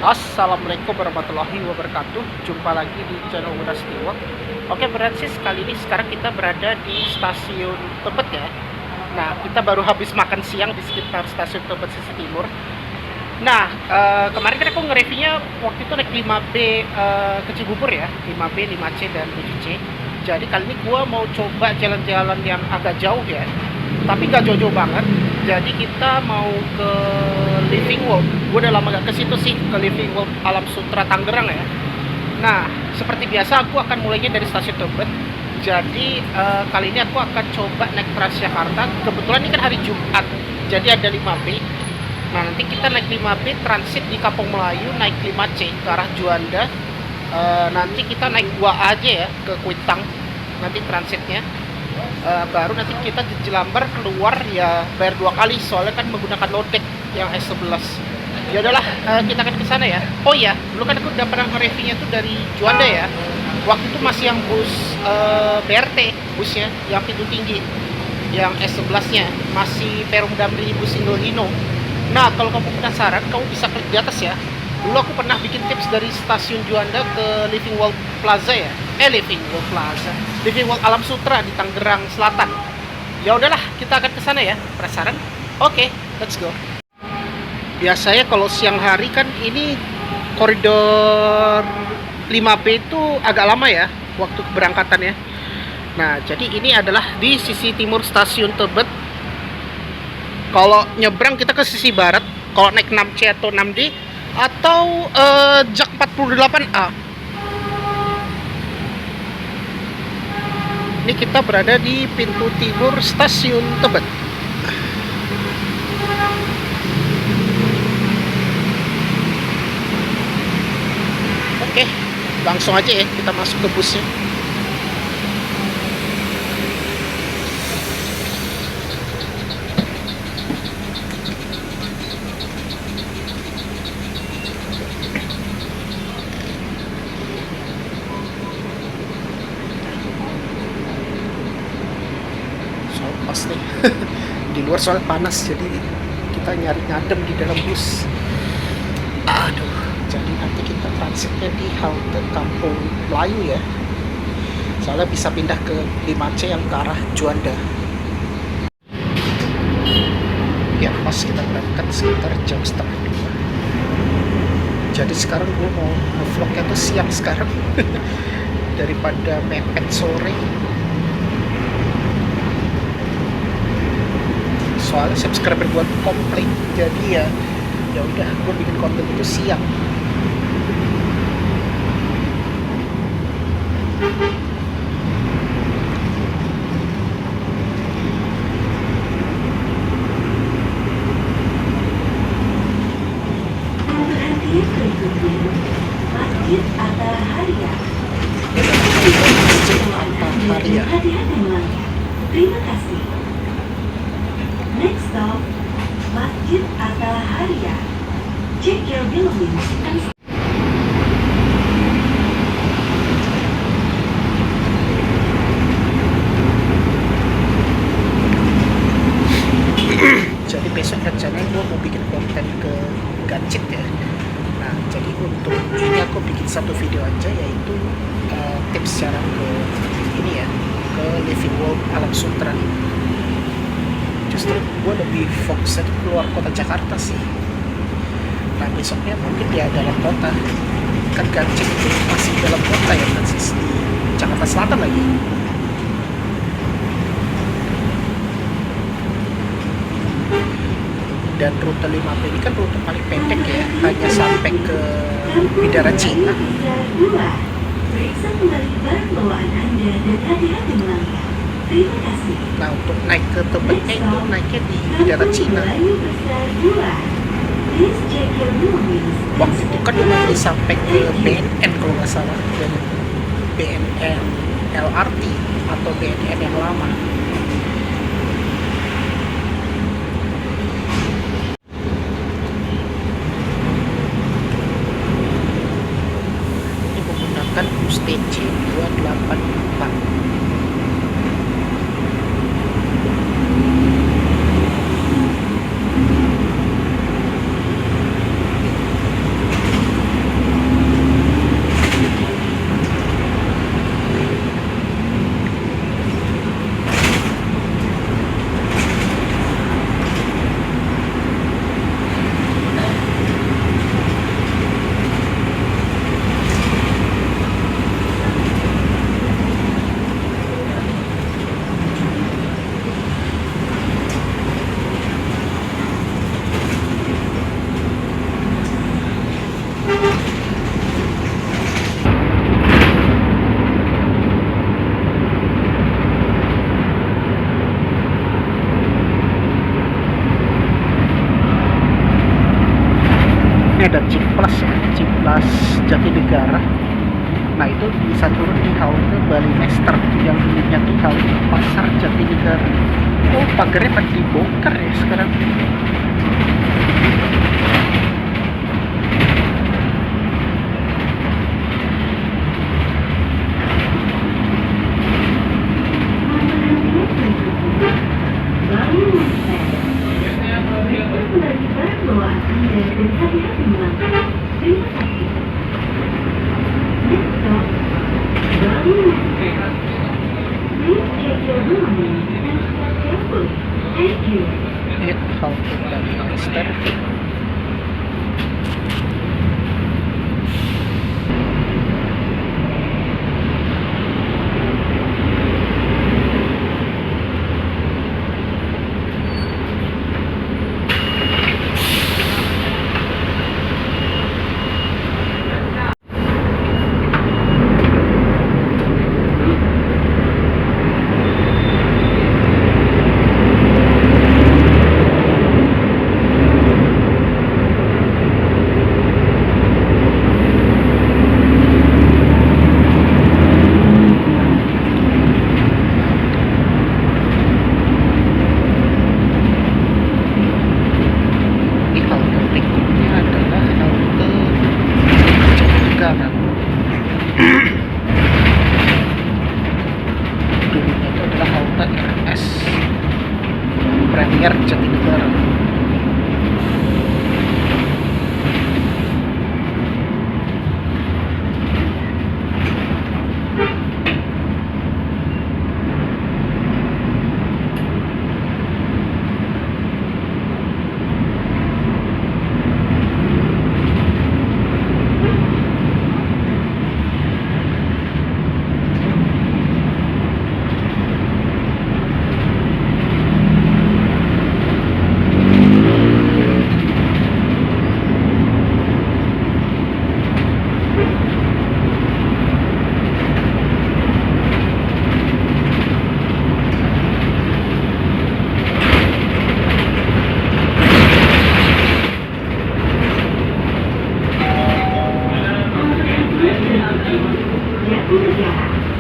Assalamualaikum warahmatullahi wabarakatuh. Jumpa lagi di channel Udas Timur. Oke, berarti kali ini sekarang kita berada di stasiun Tebet ya. Nah, kita baru habis makan siang di sekitar stasiun Tebet sisi timur. Nah, kemarin kan aku nge-reviewnya waktu itu naik 5B ke Cibubur ya, 5B, 5C dan 7C. Jadi kali ini gua mau coba jalan-jalan yang agak jauh ya, tapi gak jauh-jauh banget. Jadi kita mau ke Living World. Gue udah lama gak ke situ sih, ke Living World Alam Sutera Tangerang ya. Nah, seperti biasa aku akan mulainya dari stasiun Tebet. Jadi kali ini aku akan coba naik Transjakarta. Kebetulan ini kan hari Jumat, jadi ada 5B. Nah, nanti kita naik 5B transit di Kampung Melayu, naik 5C ke arah Juanda. Nanti kita naik 2A aja ya ke Kuitang, nanti transitnya. Baru nanti kita di Jelambar keluar ya bayar 2 kali, soalnya kan menggunakan lodek yang S11. Ya udahlah, kita akan ke sana ya. Oh ya, dulu kan aku udah pernah nge-reviewnya tuh dari Juanda ya. Waktu itu masih yang bus BRT, busnya yang pintu tinggi, yang S11-nya masih Perum Damri bus Indolino. Nah, kalau kamu penasaran, kamu bisa klik di atas ya. Dulu aku pernah bikin tips dari stasiun Juanda ke Living World Plaza ya. Living World Alam Sutera di Tangerang Selatan. Ya udahlah, kita akan ke sana ya. Penasaran? Oke, let's go. Biasanya kalau siang hari kan ini koridor 5B itu agak lama ya waktu keberangkatannya. Nah, jadi ini adalah di sisi timur stasiun Tebet. Kalau nyebrang kita ke sisi barat, kalau naik 6C atau 6D atau Jak 48A. Ini kita berada di pintu timur stasiun Tebet. Oke, langsung aja ya kita masuk ke busnya. Nih di luar soal panas, jadi kita nyari ngadem di dalam bus. Aduh, jadi nanti kita transitnya di halte Kampung Melayu ya, soalnya bisa pindah ke 5C yang ke arah Juanda ya. Pas kita berangkat sekitar jam setengah 2. Jadi sekarang gue mau nge-vlognya tuh siang sekarang daripada mepet sore. Soalnya subscriber buat komplain, jadi ya udah gue bikin konten itu siang. Masjid Atta-Haria. Atta-Haria. Terima kasih. Next stop, Masjid Atta-Haria. Check your belongings and... Jadi besok rencananya gue mau bikin konten ke Gancit ya. Nah, jadi untuk ini aku bikin satu video aja, yaitu tips cara ke ini ya, ke Living World Alam Sutera. Justru gue lebih fokus aja keluar kota Jakarta sih. Nah, besoknya mungkin dia dalam kota. Kan Gancit itu masih dalam kota ya, masih di Jakarta Selatan lagi. Dan rute 5B ini kan rute paling pendek ya, hanya sampai ke Bidara Cina. Periksa kembali barang bawaan Anda dan hati-hati melangkah. Terima kasih. Nah, untuk naik ke Tebetnya itu naiknya di Bidara Cina. Waktu itu kan udah sampai ke BNN kalau nggak salah, dan BNN LRT atau BNN yang lama. Ini menggunakan bus TC 284. ini ada Cimplas ya, Cimplas Jatinegara. Nah itu bisa turun di halte Bali Nester yang dulunya tuh halte Pasar Jatinegara. Oh pagarnya pada dibongkar ya sekarang. It halte Bali Nester. Dulunya itu adalah halte RS Premier Jatinegara.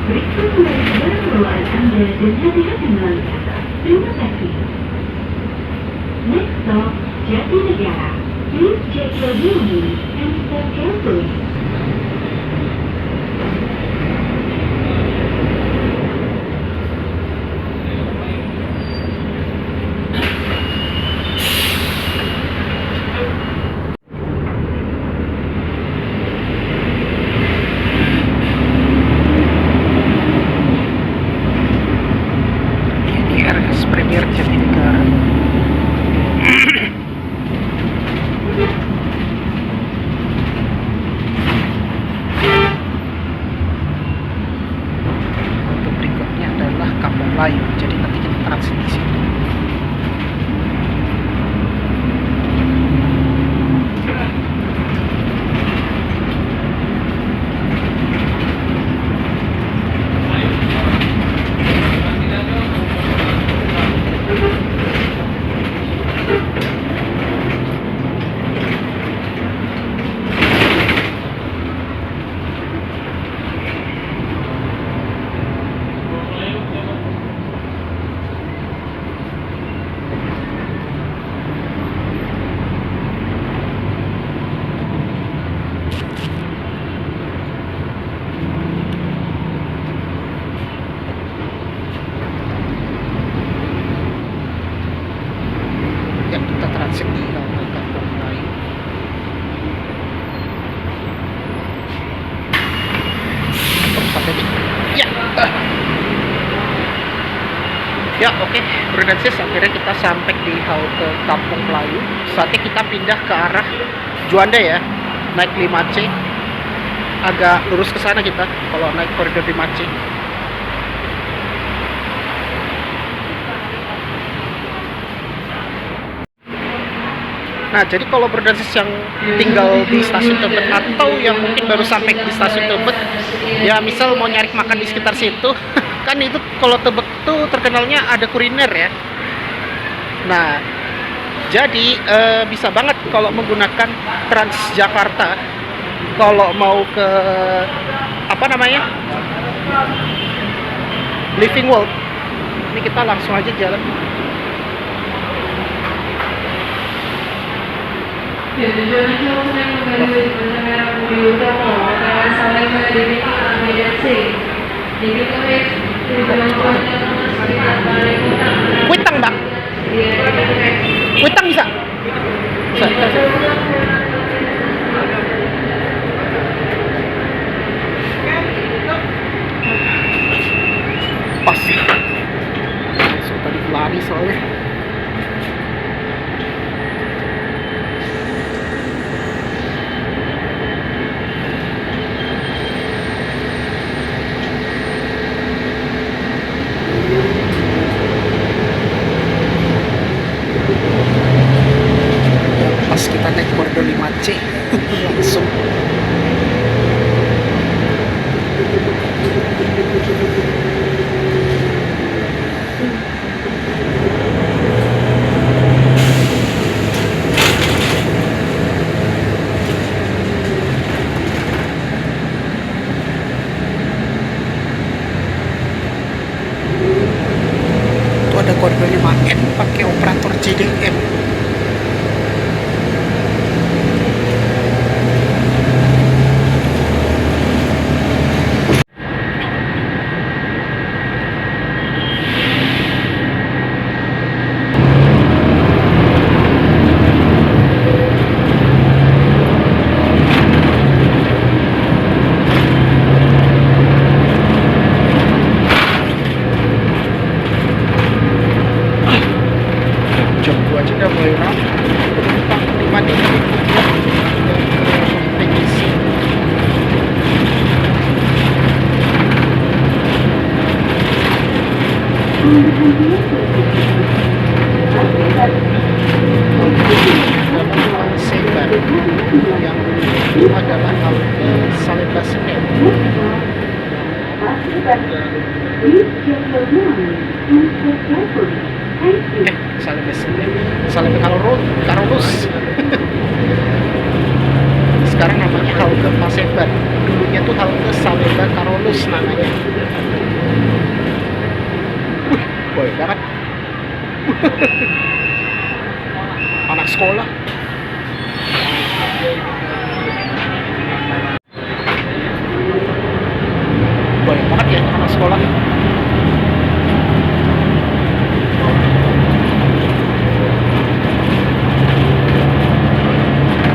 Periksa kembali barang bawaan Anda dan hati-hati melangkah. Terima kasih. Next stop, Jatinegara. Please check your belongings and step carefully. Premier Jatinegara. Untuk berikutnya adalah Kampung Melayu. Jadi nanti kita transit di sini. Ya kita transit di halte Kampung Melayu. Oh, sampai di. Ya. Ya oke, Brudensis, akhirnya kita sampai di halte Kampung Melayu. Saatnya kita pindah ke arah Juanda ya, naik 5C. Agak lurus ke sana kita kalau naik koridor 5C. Nah, jadi kalau Brudensis yang tinggal di stasiun Tebet atau yang mungkin baru sampai di stasiun Tebet, ya misal mau nyari makan di sekitar situ, kan itu kalau Tebet tuh terkenalnya ada kuliner ya. Nah, Jadi bisa banget kalau menggunakan Transjakarta kalau mau ke apa namanya Living World. Ini kita langsung aja jalan. Ya, tujuannya cuma saya menggali benda merah putih utama, kawan saling menghadiri mediasi. Jadi kami tujuan utama sekitar balai kota. Kuitang, Mbak. Iya, Kuitang bisa? Bisa, bisa. Pas. Langsung tadi lari soalnya. Pas kita naik koridor 5C langsung itu ada koridor 5N pakai operator JDM. Jam 2 aja udah mulai ramai. Penumpang 5.000 PGC. Sebar yang itu adalah halte Salemba Senen. Please check your belongings and step carefully. Thank you. Salemba Senen, Salemba Karolus. Sekarang namanya halte Paseban. Dulunya tuh halte Salemba Karolus namanya. Boy banget. Anak sekolah. Banyak banget ya anak sekolah.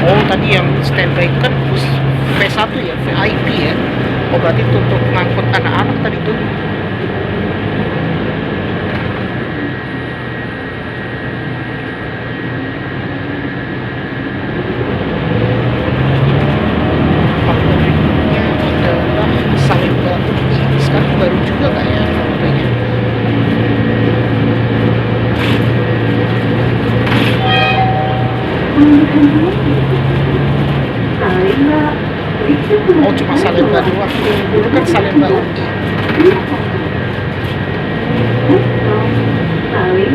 Oh, tadi yang standby kan bus V1 ya, VIP ya. Oh, berarti itu untuk ngangkut anak-anak tadi tuh. Halte berikutnya adalah Salemba UI. Sekarang baru juga nggak ya haltenya? Oh, cuma Salemba doang. Itu kan Salemba UI.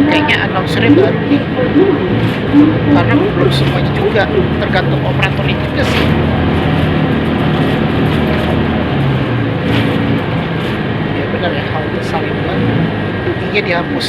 Kayaknya announcernya baru nih. Karena belum semuanya juga. Tergantung operatornya juga sih. Ya benar ya, halte Salemba UI-nya dihapus.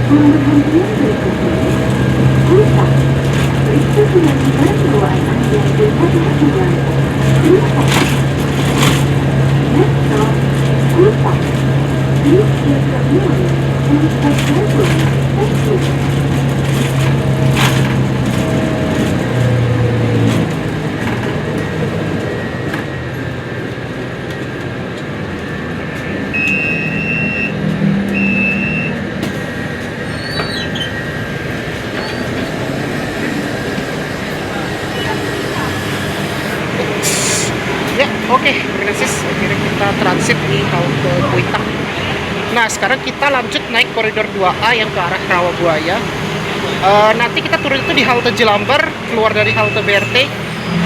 Untuk hentian berikutnya, Kuitang. Periksa kewajiban bawa anak dan berhati-hati melangkah. Terima kasih. Next stop, Kuitang. Please check your belongings and step carefully. Thank you. Ya, oke, Princess. Akhirnya kita transit di halte Kuitang. Nah, sekarang kita lanjut naik koridor 2A yang ke arah Rawabuaya. Nanti kita turun itu di halte Jelambar, keluar dari halte BRT.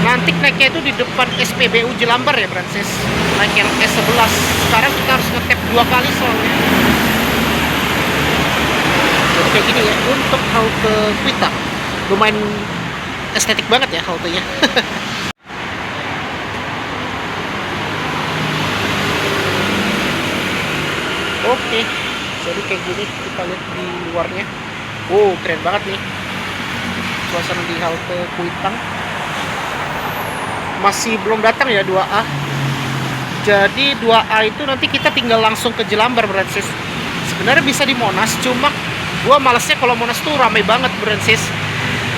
Nanti naiknya itu di depan SPBU Jelambar ya, Princess. Naik yang S11. Sekarang kita harus ngetap 2 kali soalnya. Jadi kayak gini ya, untuk halte Kuitang. Lumayan estetik banget ya haltenya. Oke, jadi kayak gini kita lihat di luarnya. Oh, keren banget nih suasana di halte Kuitang. Masih belum datang ya 2A. Jadi 2A itu nanti kita tinggal langsung ke Jelambar, Brancis. Sebenarnya bisa di Monas, cuma gua malesnya kalau Monas tuh ramai banget, Brancis.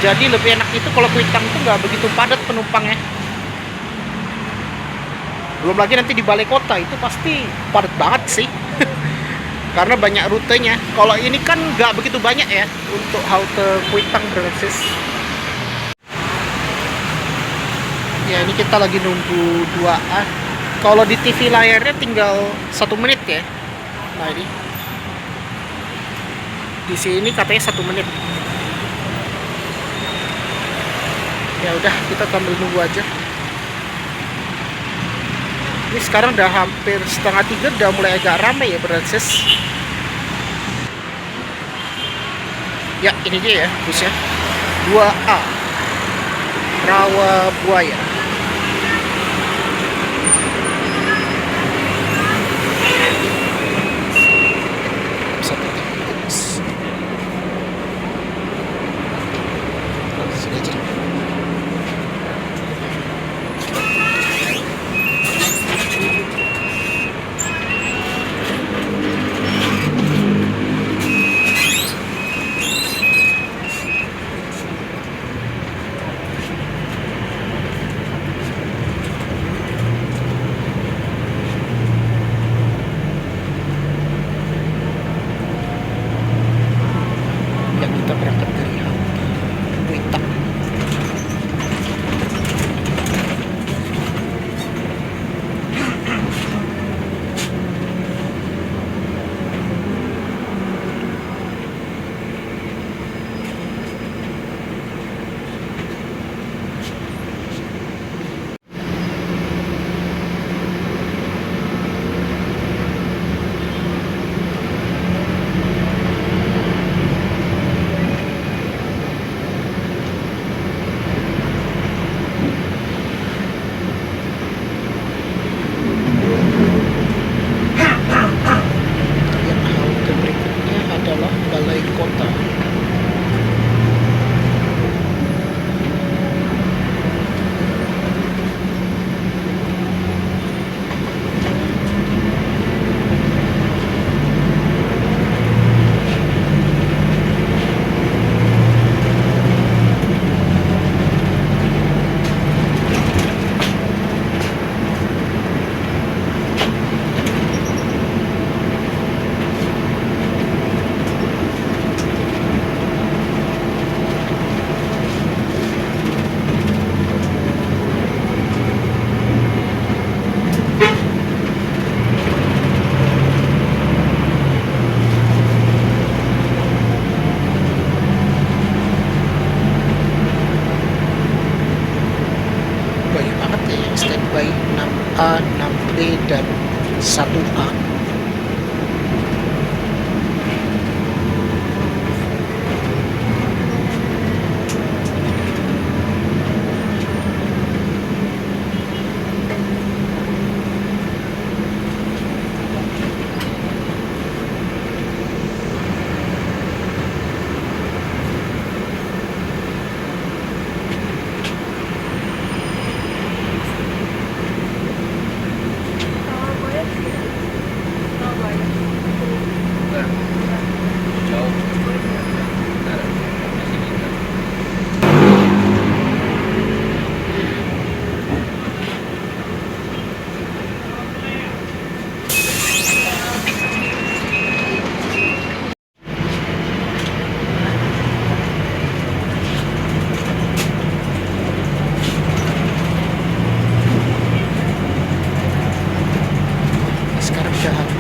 Jadi lebih enak itu kalau Kuitang tuh nggak begitu padat penumpangnya. Belum lagi nanti di balai kota itu pasti padat banget sih. Karena banyak rutenya. Kalau ini kan nggak begitu banyak ya untuk halte Kuitang, Brancis. Ya, ini kita lagi nunggu 2A. Kalau di TV layarnya tinggal 1 menit ya. Nah, ini di sini katanya 1 menit. Ya udah, kita sambil nunggu aja. Ini sekarang udah hampir setengah 3, udah mulai agak ramai ya, Brancis. Ya, ini dia ya busnya. 2A Rawabuaya. Sini aja. Ya, kita berangkat dari halte Kuitang. Ya, halte berikutnya adalah balai kota. Banyak banget ya yang standby, 6A, 6B, dan 1A.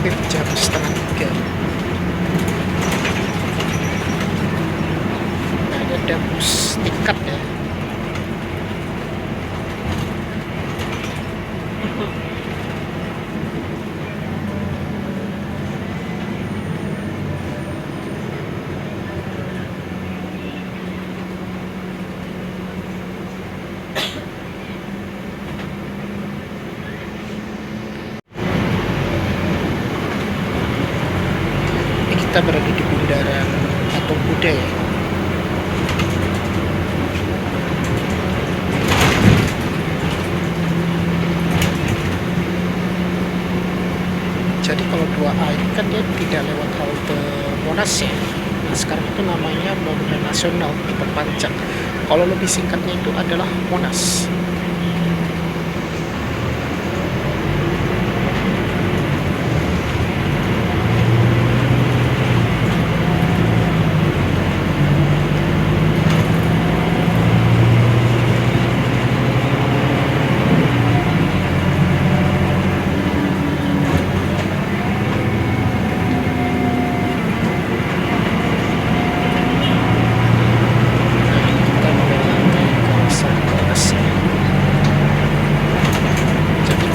hampir jam setengah 3. Nah, ada bus tingkat ya. Kita berada di bundaran Patung Kuda ya. Jadi kalau 2A ini kan dia tidak lewat halte Monas ya. Nah, sekarang itu namanya Bangunan Nasional diperpanjang. Kalau lebih singkatnya itu adalah Monas.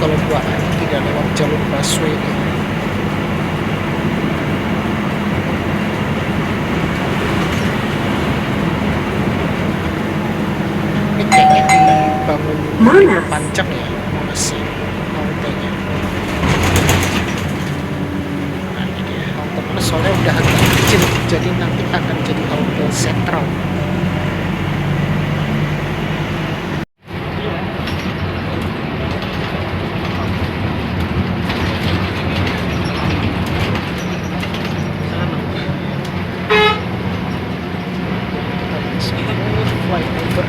Kalau 2A tidak lewat jalur busway ini. Ini kayaknya dibangun Monas. panjang ya, Monas sih haltenya. Nah ini dia halte Monas, soalnya udah agak kecil, jadi nanti akan jadi halte sentral. Flyover.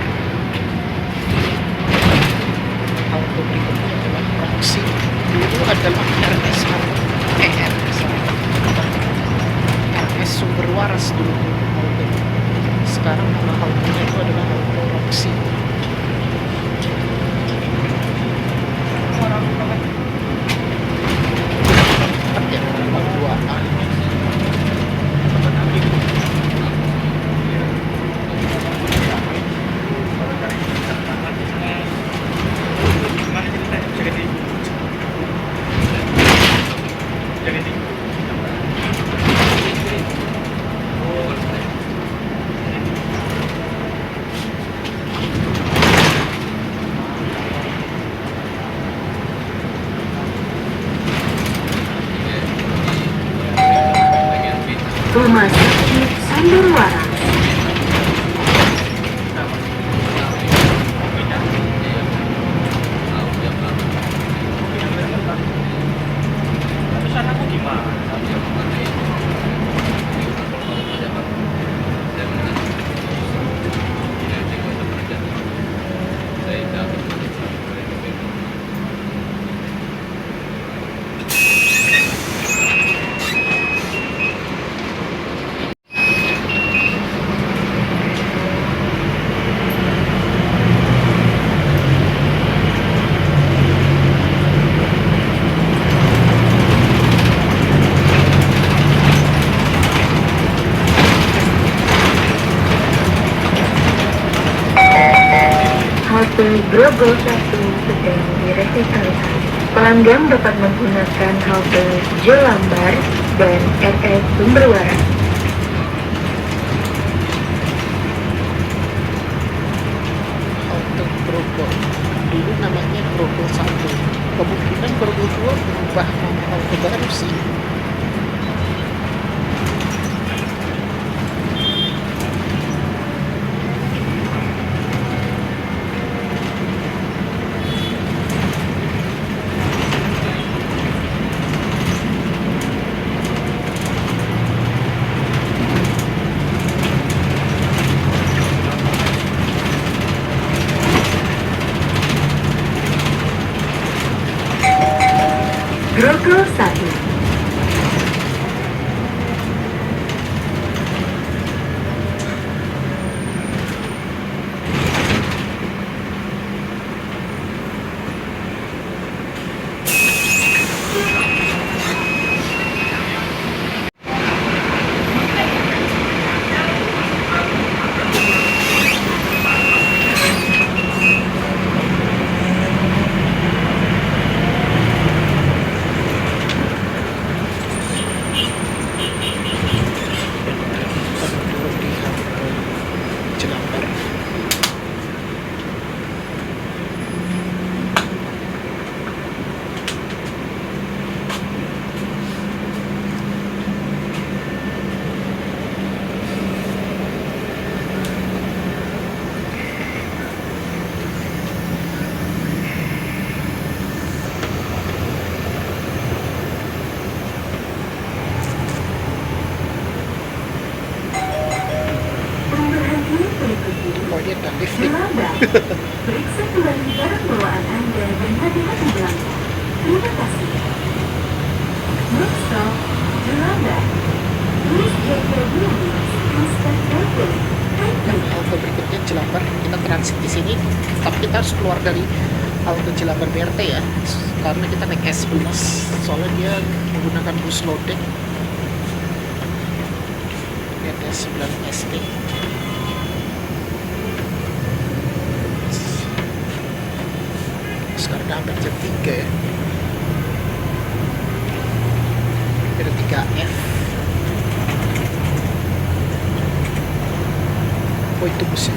Halte berikutnya adalah Roxy. Dulu adalah RS Sumber Waras dulu halte. Sekarang nama haltenya itu adalah halte Roxy. Tempat ya, nama 2A. Rumah Sakit Sumber Waras. Halte Grogol 1 sedang direvitalisasi. Pelanggan dapat menggunakan halte Jelambar dan RS Sumber Waras. Halte Grogol. Dulu namanya Grogol 1. Kemungkinan Grogol 2 berubah nama halte baru sih. Grogol 1. stop. Terlambat. Please check your belongings and step carefully. Thank Dan you. halte berikutnya Jelambar, kita transit di sini, tapi kita harus keluar dari halte Jelambar BRT ya, karena kita naik S11, soalnya dia menggunakan bus low deck. Lihat ya, 9 SD. Sekarang udah hampir jam 3 ya. Ada 3F. Oh, itu busnya.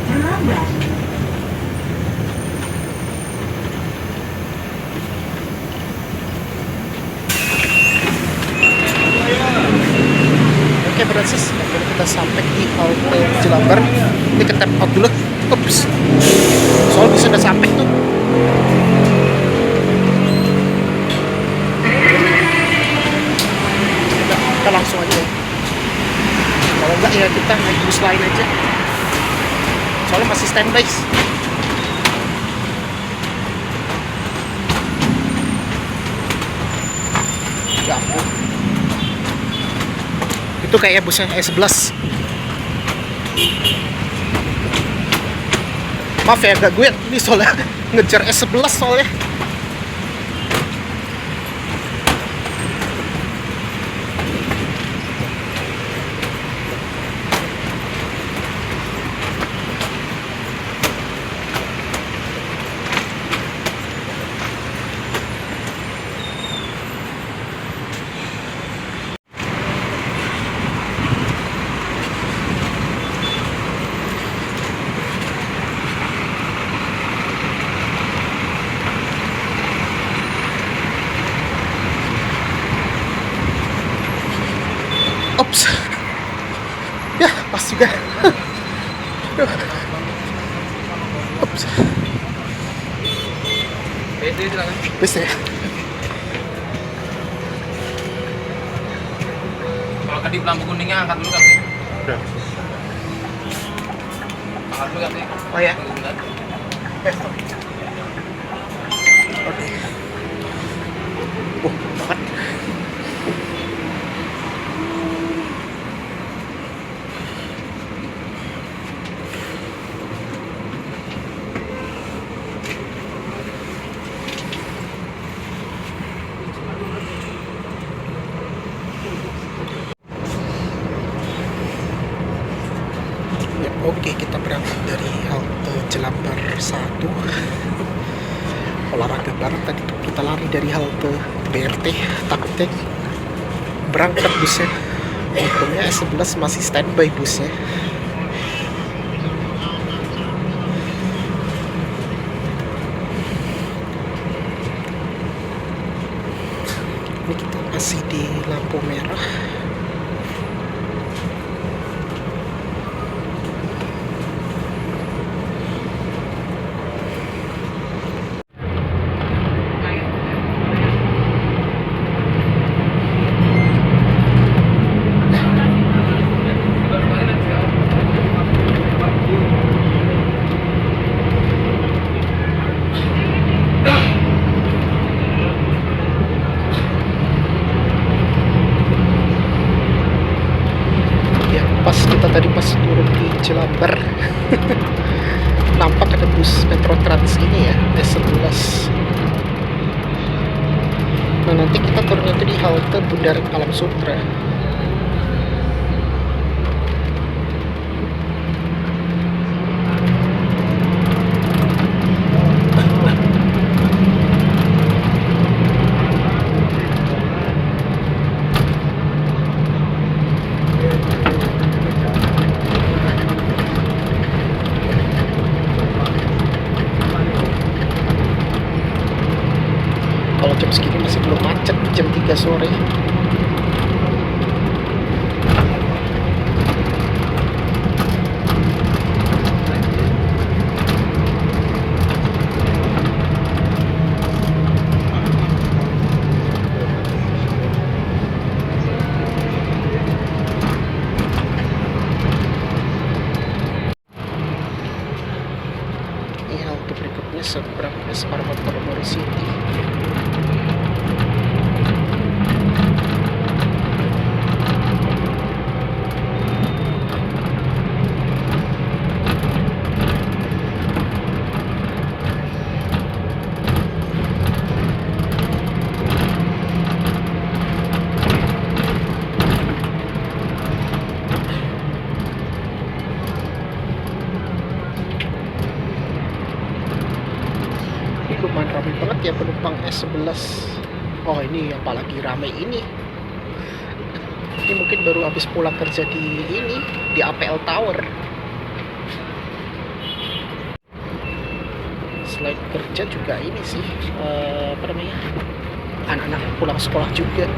Terlambat. Oke, berarti akhirnya kita sampai di halte Jelambar. Ini ke tap out dulu. Ups. Soal bisa udah sampai tuh. Udah, kita langsung aja ya. Kalau enggak ya kita naik bus lain aja. Soalnya masih standby. Ya ampun. Itu kayak busnya S11. Maaf ya, agak gue ini soalnya ngejar S11 soalnya. Ops. Ya, pas juga. Aduh. Ops. Bisa ya. Kalau kedip lampu kuningnya angkat dulu kan? Udah. Angkat dulu kan? Oh ya. Oke. Banget. Ya, oke, kita berangkat dari halte Jelambar 1. Olahraga banget tadi tuh, kita lari dari halte BRT, takutnya berangkat busnya. Untungnya S11 masih standby busnya. Ini kita masih di lampu merah. Ya, pas kita tadi pas turun di Jelambar nampak ada bus Metro Trans ini ya, S11. Nah, nanti kita turunnya itu di halte Bundaran Alam Sutra. Kalau jam segini masih belum macet, jam 3 sore. Ini halte berikutnya seberang Mori City. Lumayan ramai banget ya penumpang S11. Oh, ini apalagi ramai ini. Ini mungkin baru habis pulang kerja di APL Tower. Selain kerja juga ini sih apa namanya, anak-anak pulang sekolah juga.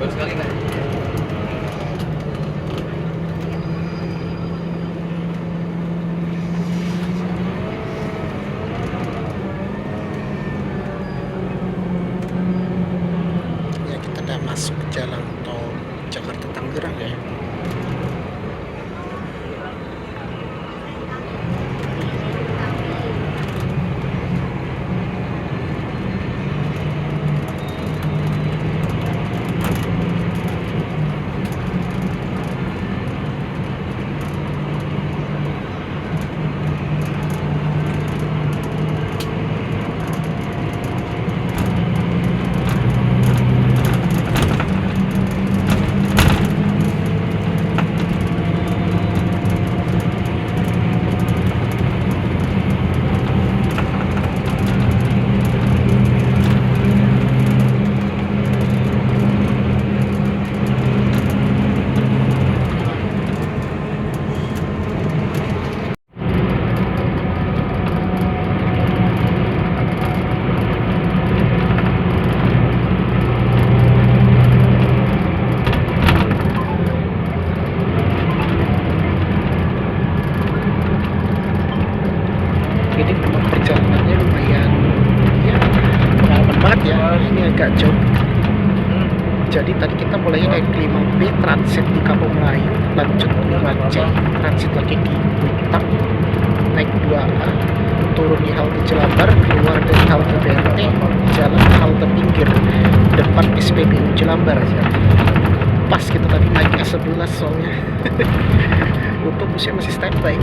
Baru sekali kan? Ya, kita udah masuk jalan tol Jakarta Tangerang ya. Ini memang perjalanannya lumayan ya, pengalaman banget ya. Ini agak jauh. Jadi tadi kita mulainya dari 5B transit di Kampung Melayu, lanjut 5C transit lagi di Kuitang, naik 2A, turun di halte Jelambar, keluar dari halte BRT, jalan ke halte pinggir depan SPBU Jelambar. Pas kita tadi naik S11 soalnya. Untuk busnya masih standby.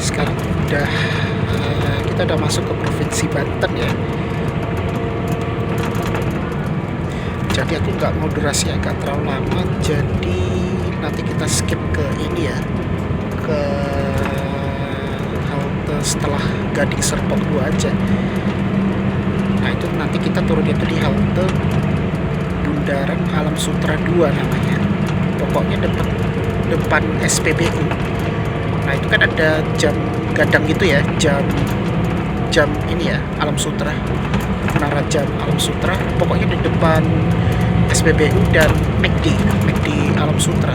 Sekarang kita udah masuk ke provinsi Banten ya. Jadi aku nggak mau durasi agak terlalu lama, jadi nanti kita skip ke ini ya, ke halte setelah Gading Serpong 2 aja. Nah itu nanti kita turun itu di halte Bundaran Alam Sutra 2 namanya. Pokoknya depan SPBU. Nah itu kan ada jam gadang gitu ya, jam ini ya, Alam Sutra, menara jam Alam Sutra. Pokoknya di depan SPBU dan McD Alam Sutra.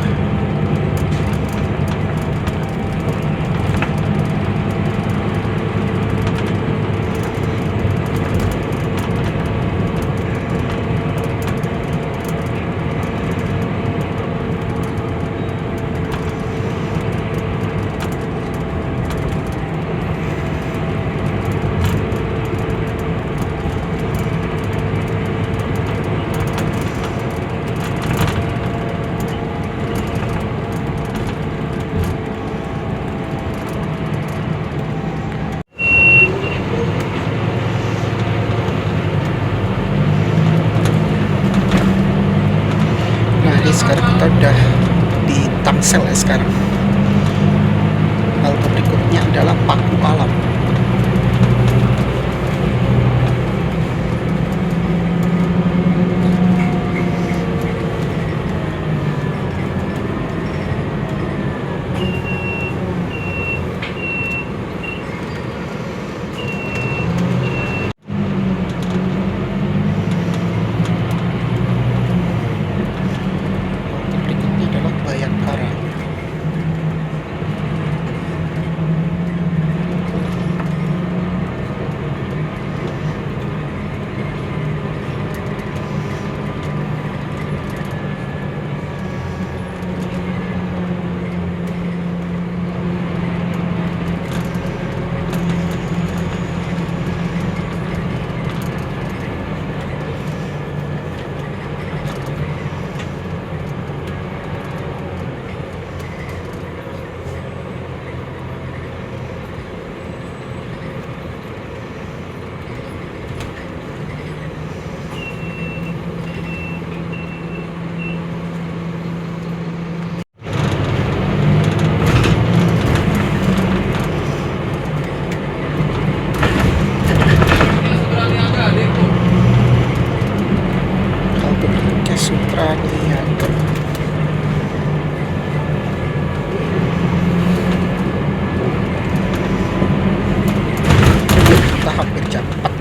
Sekarang kita udah di Tangsel ya sekarang. Halte berikutnya adalah Paku Alam.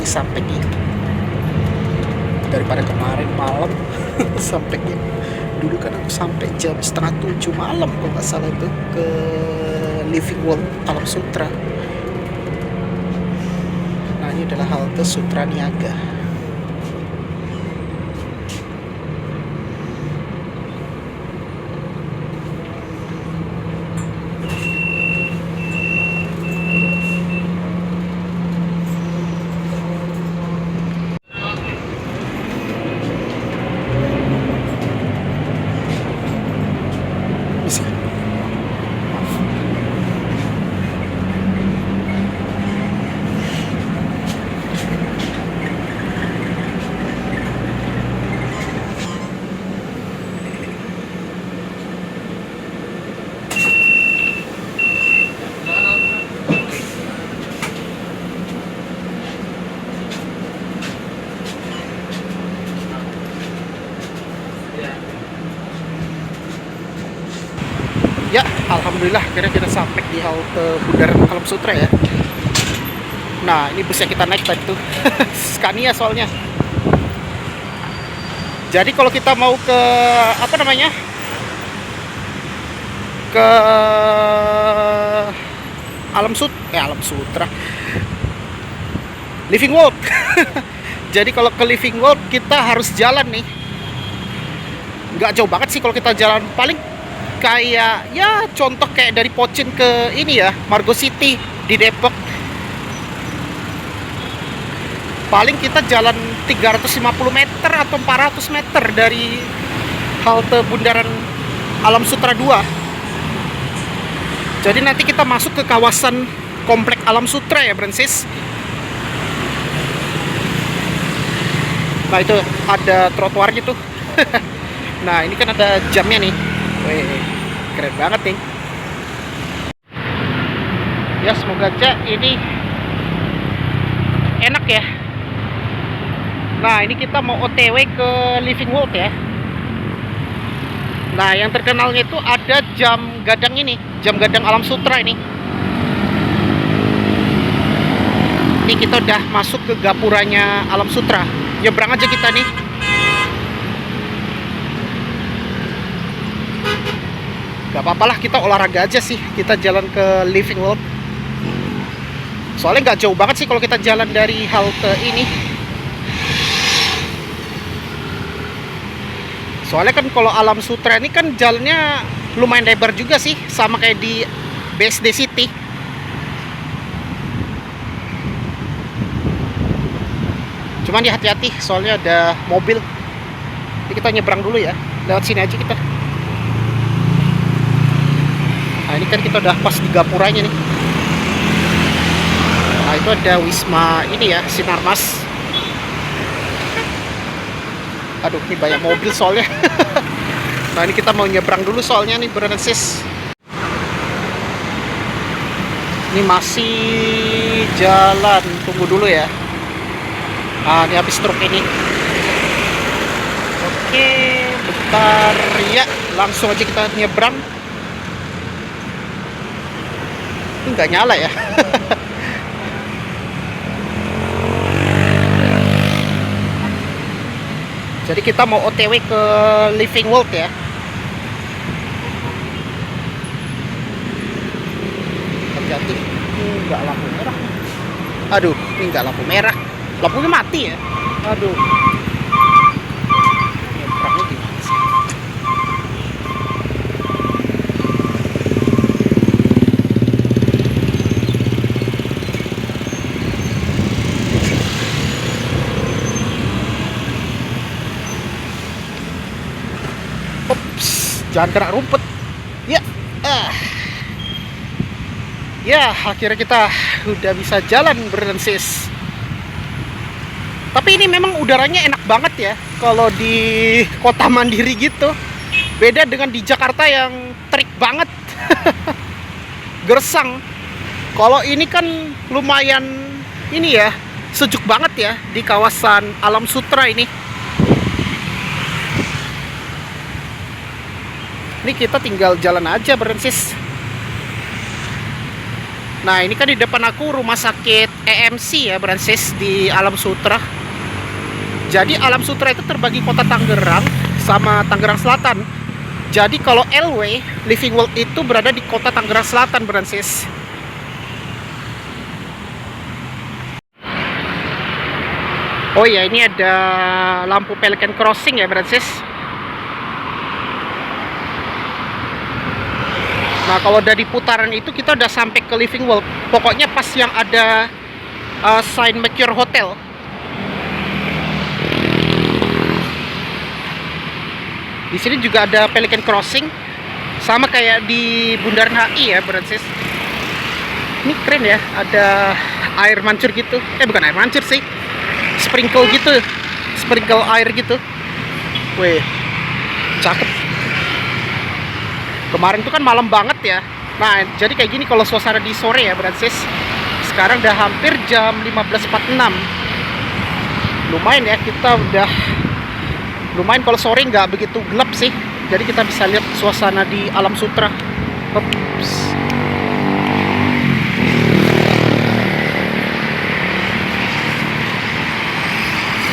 Sampainya daripada kemarin malam sampainya dulu kan aku sampai jam 6:30 malam kalau nggak salah itu ke Living World Alam Sutra. Nah ini adalah halte Sutra Niaga. Ya, alhamdulillah akhirnya kita sampai di halte Bundaran Alam Sutra ya. Nah, ini bus yang kita naik tadi tuh Scania soalnya. Jadi kalau kita mau ke apa namanya? Ke Alam Sutra. Living World. Jadi kalau ke Living World kita harus jalan nih. Nggak jauh banget sih kalau kita jalan, paling kayak ya contoh kayak dari Pocin ke ini ya, Margo City di Depok. Paling kita jalan 350 meter atau 400 meter dari halte Bundaran Alam Sutra 2. Jadi nanti kita masuk ke kawasan Komplek Alam Sutra ya, Francis. Nah itu ada trotoarnya tuh. Nah ini kan ada jamnya nih. Wih, keren banget nih. Ya semoga aja ini enak ya. Nah, ini kita mau OTW ke Living World ya. Nah, yang terkenalnya itu ada jam gadang ini, jam gadang Alam Sutera ini. Ini kita udah masuk ke gapuranya Alam Sutera. Nyebrang aja kita nih. Gak apa-apa lah, kita olahraga aja sih. Kita jalan ke Living World. Soalnya nggak jauh banget sih kalau kita jalan dari halte ini. Soalnya kan kalau Alam Sutera ini kan jalannya lumayan lebar juga sih, sama kayak di BSD City. Cuman hati-hati, soalnya ada mobil. Jadi kita nyebrang dulu ya, lewat sini aja kita. Nah, ini kan kita udah pas di gapuranya nih. Nah, itu ada Wisma ini ya, Sinarmas. Aduh, ini banyak mobil soalnya. Nah, ini kita mau nyebrang dulu soalnya nih, Brensis. Ini masih jalan, tunggu dulu ya. Nah, ini habis truk ini. Oke, bentar ya, langsung aja kita nyebrang. Ini nggak nyala ya. Jadi kita mau OTW ke Living World ya. Hati-hati, nggak lampu merah. Aduh, ini nggak lampu merah. Lampunya mati ya. Aduh. Nyebrangnya gimana sih? Ops, jangan kena rumput. Ya, ya, akhirnya kita udah bisa jalan, Brensis. Tapi ini memang udaranya enak banget ya kalau di kota mandiri gitu. Beda dengan di Jakarta yang terik banget. Gersang. Kalau ini kan lumayan ini ya, sejuk banget ya di kawasan Alam Sutera ini. Ini kita tinggal jalan aja, Brensis. Nah, ini kan di depan aku rumah sakit EMC ya, Brensis, di Alam Sutera. Jadi Alam Sutera itu terbagi kota Tangerang sama Tangerang Selatan. Jadi kalau LW, Living World itu berada di kota Tangerang Selatan, Brensis. Oh ya, ini ada lampu Pelican Crossing ya, Brensis. Nah, kalau dari putaran itu kita udah sampai ke Living World. Pokoknya pas yang ada sign Mercure Hotel. Di sini juga ada Pelican Crossing, sama kayak di Bundaran HI ya, Brensis. Ini keren ya, ada air mancur gitu. Bukan air mancur sih, sprinkle gitu, sprinkle air gitu. Wih, cakep. Kemarin tuh kan malam banget ya. Nah, jadi kayak gini kalau suasana di sore ya, Brensis. Sekarang udah hampir jam 15.46. Lumayan ya, kita udah lumayan kalau sore nggak begitu gelap sih. Jadi kita bisa lihat suasana di Alam Sutera. Ops.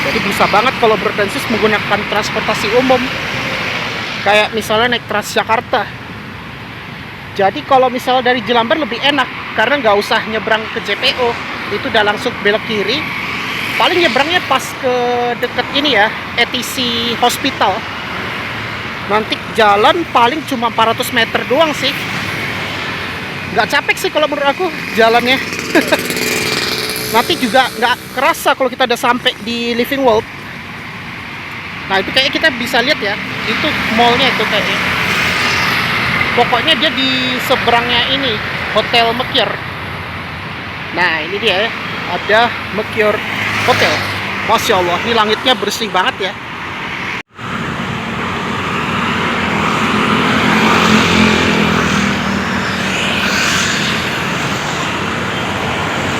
Jadi bisa banget kalau Brensis menggunakan transportasi umum. Kayak misalnya naik Transjakarta. Jadi kalau misalnya dari Jelambar lebih enak, karena nggak usah nyebrang ke JPO, itu udah langsung belok kiri. Paling nyebrangnya pas ke deket ini ya, ETC Hospital. Nanti jalan paling cuma 400 meter doang sih. Nggak capek sih kalau menurut aku jalannya. Nanti juga nggak kerasa kalau kita udah sampai di Living World. Nah, itu kayaknya kita bisa lihat ya, itu mallnya itu kayaknya. Pokoknya dia di seberangnya ini, Hotel Mercure. Nah, ini dia ya, ada Mercure Hotel. Masya Allah, ini langitnya bersih banget ya.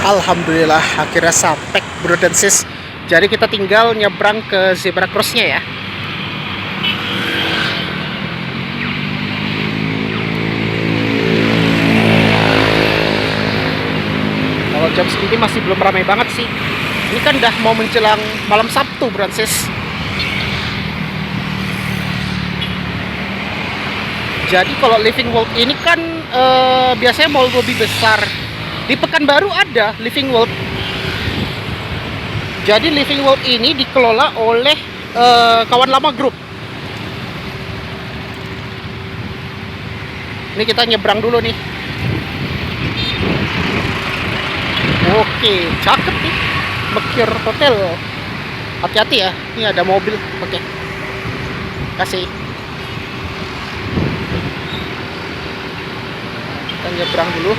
Alhamdulillah akhirnya sampai, bro dan sis. Jadi kita tinggal nyebrang ke zebra crossnya ya. Kalau jam segini masih belum ramai banget sih. Ini kan udah mau menjelang malam Sabtu, Bransis. Jadi kalau Living World ini kan biasanya mall lebih besar. Di Pekanbaru ada Living World. Jadi Living World ini dikelola oleh Kawan Lama Group. Ini kita nyebrang dulu nih. Oke, cakep nih. Mekir Hotel. Hati-hati ya, ini ada mobil. Oke. Kasih. Kita nyebrang dulu.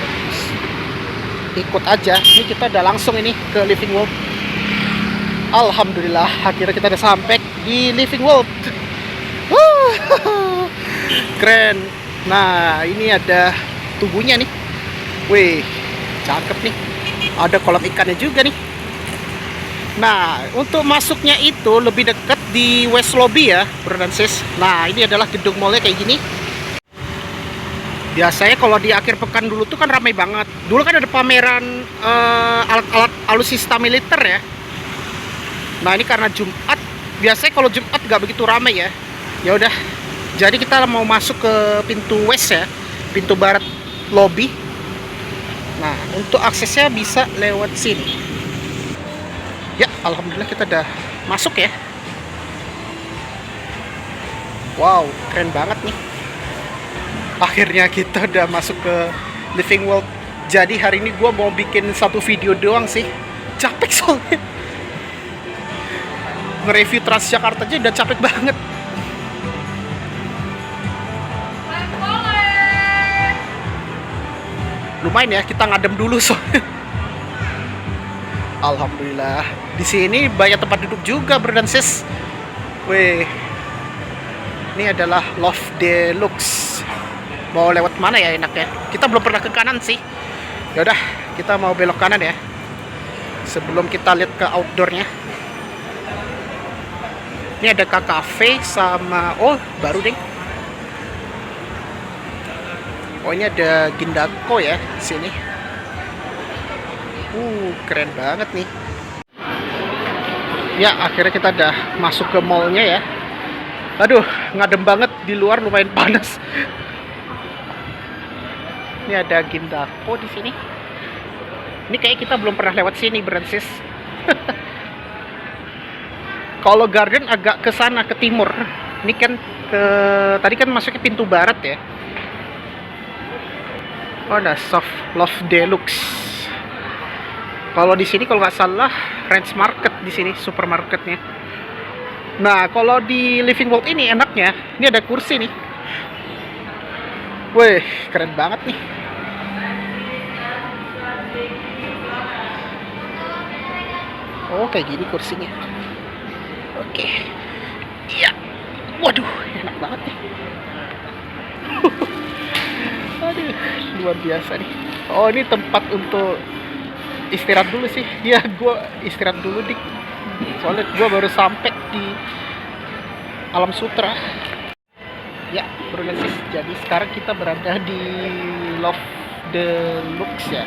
Ikut aja. Ini kita udah langsung ini ke Living World. Alhamdulillah, akhirnya kita udah sampai di Living World. Keren. Nah, ini ada tubuhnya nih. Wih, cakep nih. Ada kolam ikannya juga nih. Nah, untuk masuknya itu lebih dekat di West Lobby ya, Bro dan Sis. Nah, ini adalah gedung mallnya kayak gini. Biasanya kalau di akhir pekan dulu tuh kan ramai banget. Dulu kan ada pameran alat-alat alutsista militer ya. Nah, ini karena Jumat. Biasanya kalau Jumat nggak begitu ramai ya. Ya udah. Jadi kita mau masuk ke pintu West ya, pintu barat lobby. Nah, untuk aksesnya bisa lewat sini. Ya, alhamdulillah kita udah masuk ya. Wow, keren banget nih. Akhirnya kita udah masuk ke Living World. Jadi hari ini gue mau bikin satu video doang sih. Capek soalnya. Nge-review Transjakarta aja udah capek banget. Lumayan ya, kita ngadem dulu soalnya. Alhamdulillah. Di sini banyak tempat duduk juga, Bro dan Sis. Wih. Ini adalah Loft Deluxe. Mau lewat mana ya enaknya? Kita belum pernah ke kanan sih. Ya udah, kita mau belok kanan ya. Sebelum kita lihat ke outdoornya. Ini ada cafe sama baru deh. Oh, ini ada Gindako ya sini. Keren banget nih. Ya, akhirnya kita udah masuk ke mallnya ya. Aduh, ngadem banget di luar, lumayan panas. Ini ada Gindako di sini. Ini kayak kita belum pernah lewat sini, Bransis. Kalau Garden agak ke sana, ke timur. Ini kan tadi kan masuknya pintu barat ya. Oh, ada Soft Love Deluxe. Kalau di sini kalau nggak salah Ranch Market di sini, supermarketnya. Nah, kalau di Living World ini enaknya, ini ada kursi nih. Wih, keren banget nih. Oh, kayak gini kursinya. Oke. Iya. Waduh, enak banget nih. Aduh, luar biasa nih. Oh, ini tempat untuk istirahat dulu sih. Ya, gue istirahat dulu dik. Soalnya gue baru sampai di Alam Sutra. Ya, Bro dan Sis. Jadi sekarang kita berada di Love Deluxe ya.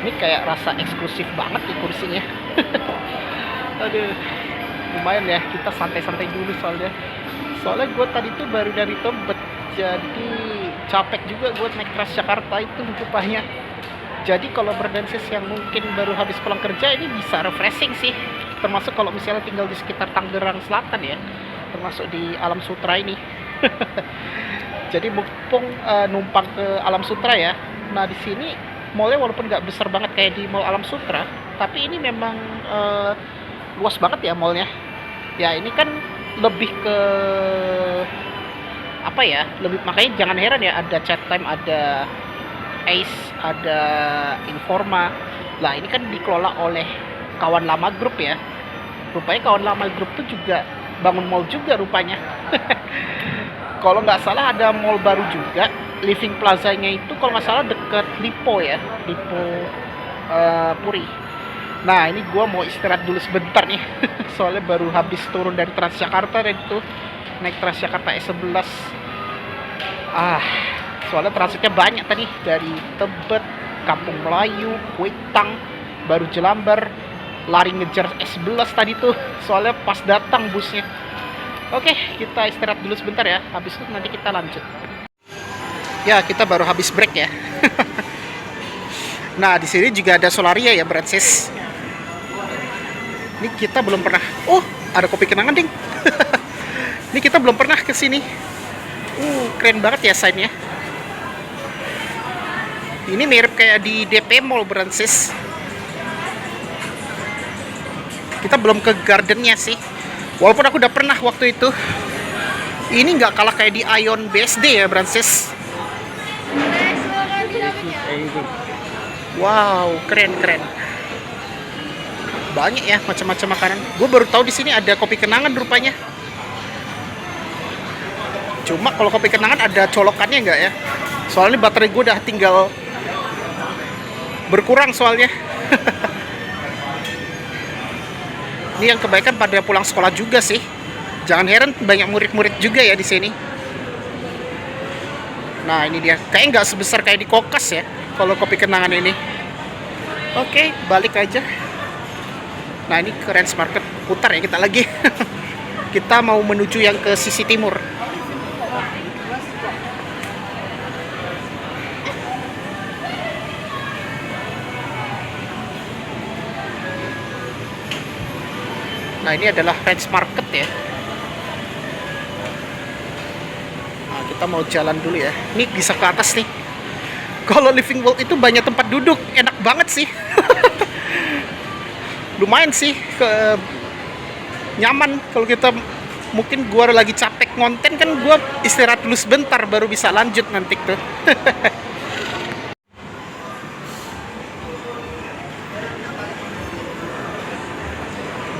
Ini kayak rasa eksklusif banget nih kursinya. Aduh, lumayan ya. Kita santai-santai dulu soalnya. Soalnya gue tadi tuh baru dari Tebet. Jadi capek juga gue naik Transjakarta itu rupanya. Jadi kalau berdansis yang mungkin baru habis pulang kerja ini bisa refreshing sih. Termasuk kalau misalnya tinggal di sekitar Tangerang Selatan ya. Termasuk di Alam Sutra ini. Jadi mumpung numpang ke Alam Sutra ya. Nah, di sini mallnya walaupun nggak besar banget kayak di Mall Alam Sutra, tapi ini memang luas banget ya mallnya. Ya, ini kan lebih ke apa ya, lebih, makanya jangan heran ya ada Chat Time, ada Ace, ada Informa. Lah, ini kan dikelola oleh Kawan Lama Group ya. Rupanya Kawan Lama Group tuh juga bangun mall juga rupanya. Kalau nggak salah ada mall baru juga, Living Plaza-nya itu kalau nggak salah deket Lipo ya, Lipo Puri. Nah, ini gua mau istirahat dulu sebentar nih. Soalnya baru habis turun dari Transjakarta dan itu naik Transjakarta S11. Soalnya transitnya banyak tadi dari Tebet, Kampung Melayu, Kuitang, baru Jelambar, lari ngejar S11 tadi tuh. Soalnya pas datang busnya. Oke, kita istirahat dulu sebentar ya. Habis itu nanti kita lanjut. Ya, kita baru habis break ya. Nah, di sini juga ada Solaria ya, Brancis. Ini kita belum pernah. Oh, ada kopi kenangan, ding. Ini kita belum pernah ke sini. Keren banget ya sign-nya. Ini mirip kayak di DP Mall, Brancis. Kita belum ke gardennya sih. Walaupun aku udah pernah waktu itu. Ini nggak kalah kayak di Ion BSD ya, Brancis. Wow, keren. Banyak ya macam-macam makanan. Gue baru tahu di sini ada kopi kenangan rupanya. Cuma kalau kopi kenangan ada colokannya nggak ya? Soalnya baterai gue udah tinggal berkurang soalnya. Ini yang kebaikan pada pulang sekolah juga sih. Jangan heran banyak murid-murid juga ya di sini. Nah, ini dia. Kayaknya nggak sebesar kayak di Kokas ya. Kalau kopi kenangan ini. Oke, balik aja. Nah, ini ke Ranch Market. Putar ya kita lagi. Kita mau menuju yang ke sisi timur. Nah, ini adalah Ranch Market ya. Nah, kita mau jalan dulu ya. Ini bisa ke atas nih. Kalau Living World itu banyak tempat duduk, enak banget sih. Lumayan sih, nyaman. Kalau kita mungkin gua lagi capek ngonten kan, gua istirahat dulu sebentar baru bisa lanjut nanti tuh.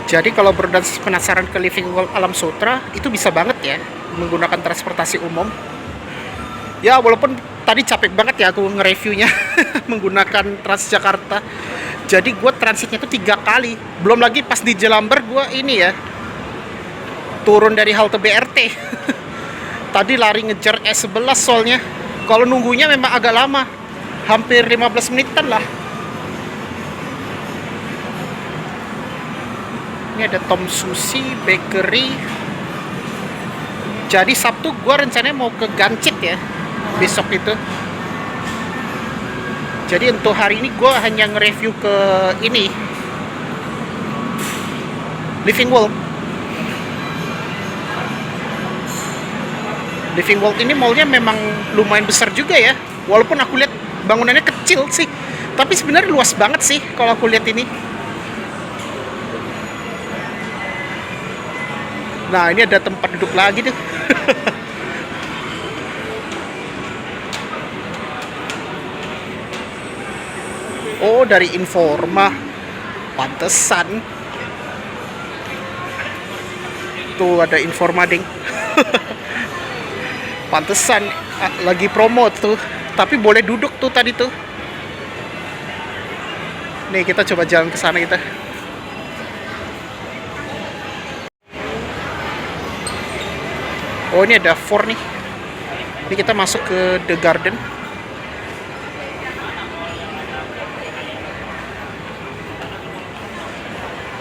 Jadi kalau berdasar penasaran ke Living World Alam Sutra, itu bisa banget ya menggunakan transportasi umum. Ya, walaupun tadi capek banget ya aku nge-reviewnya menggunakan Transjakarta. Jadi gue transitnya tuh 3 kali. Belum lagi pas di Jelambar gue ini ya turun dari halte BRT. Tadi lari ngejar S11 soalnya. Kalau nunggunya memang agak lama. Hampir 15 menitan lah. Ini ada Tom Sushi Bakery. Jadi Sabtu gue rencananya mau ke Gancit ya. Besok itu. Jadi untuk hari ini gue hanya nge-review ke ini Living World. Living World ini mallnya memang lumayan besar juga ya. Walaupun aku lihat bangunannya kecil sih, tapi sebenarnya luas banget sih kalau aku lihat ini. Nah, ini ada tempat duduk lagi tuh. Oh, dari Informa. Pantesan. Tuh ada Informa, ding. Pantesan lagi promo tuh. Tapi boleh duduk tuh tadi tuh. Nih, kita coba jalan ke sana kita. Oh, ini ada 4 nih. Ini kita masuk ke The Garden.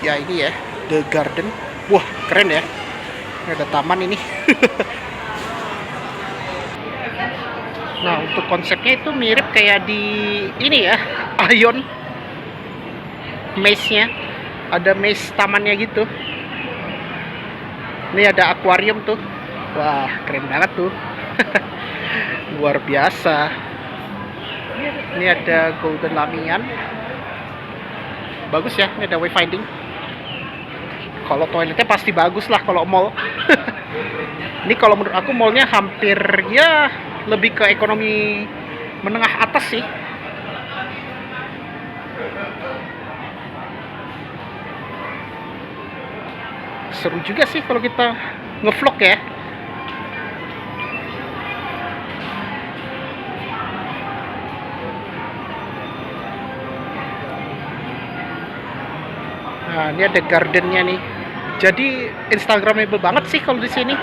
Ya, ini ya The Garden. Wah, keren ya. Ini ada taman ini. Nah, untuk konsepnya itu mirip kayak di ini ya, Ion maze-nya. Ada maze tamannya gitu. Ini ada akuarium tuh. Wah, keren banget tuh. Luar biasa. Ini ada Golden Lamian. Bagus ya, ini ada wayfinding. Kalau toiletnya pasti bagus lah kalau mall. Ini kalau menurut aku mallnya hampir ya lebih ke ekonomi menengah atas sih. Seru juga sih kalau kita ngevlog ya. Nah, ini ada gardennya nih. Jadi instagramable banget sih kalau di sini.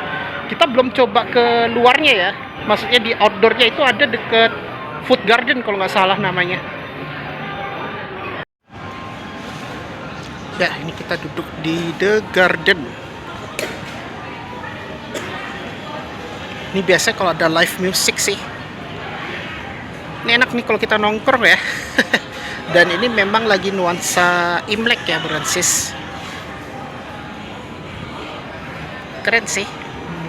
Kita belum coba ke luarnya ya. Maksudnya di outdoornya itu ada deket food garden kalau nggak salah namanya. Ya, ini kita duduk di The Garden. Ini biasa kalau ada live music sih. Ini enak nih kalau kita nongkrong ya. Dan ini memang lagi nuansa Imlek ya, Bransis. Keren sih.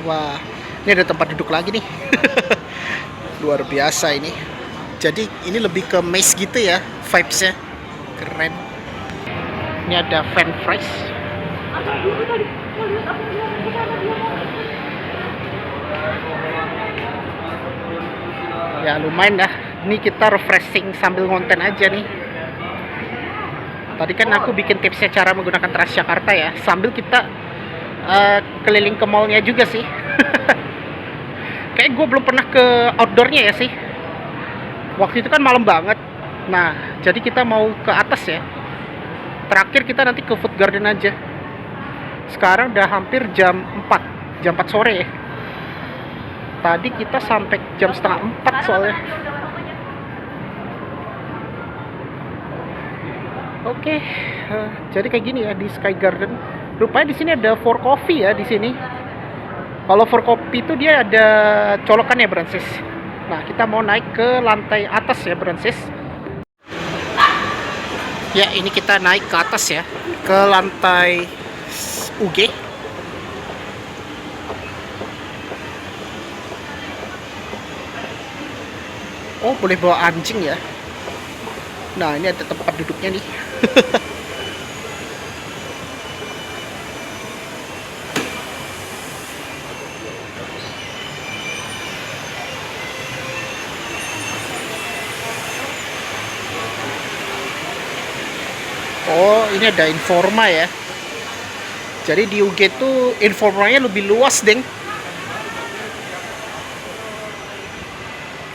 Wah, ini ada tempat duduk lagi nih. Luar biasa ini. Jadi ini lebih ke maze gitu ya vibes-nya. Keren. Ini ada fan fries. Ya lumayan dah. Ini kita refreshing sambil ngonten aja nih. Tadi kan aku bikin tipsnya cara menggunakan Transjakarta ya. Sambil kita keliling ke mallnya juga sih. Kayak gue belum pernah ke outdoornya ya sih. Waktu itu kan malam banget. Nah, jadi kita mau ke atas ya. Terakhir kita nanti ke food garden aja. Sekarang udah hampir jam 4 sore ya. Tadi kita sampai jam setengah 4 soalnya. Oke, jadi kayak gini ya di Sky Garden. Rupanya di sini ada for coffee ya di sini. Kalau for coffee itu dia ada colokan ya, Bransis. Nah, kita mau naik ke lantai atas ya, Bransis. Ya, ini kita naik ke atas ya, ke lantai UG. Oh, boleh bawa anjing ya. Nah, ini ada tempat duduknya nih. Oh, ini ada Informa ya. Jadi di UG itu informanya lebih luas, Deng.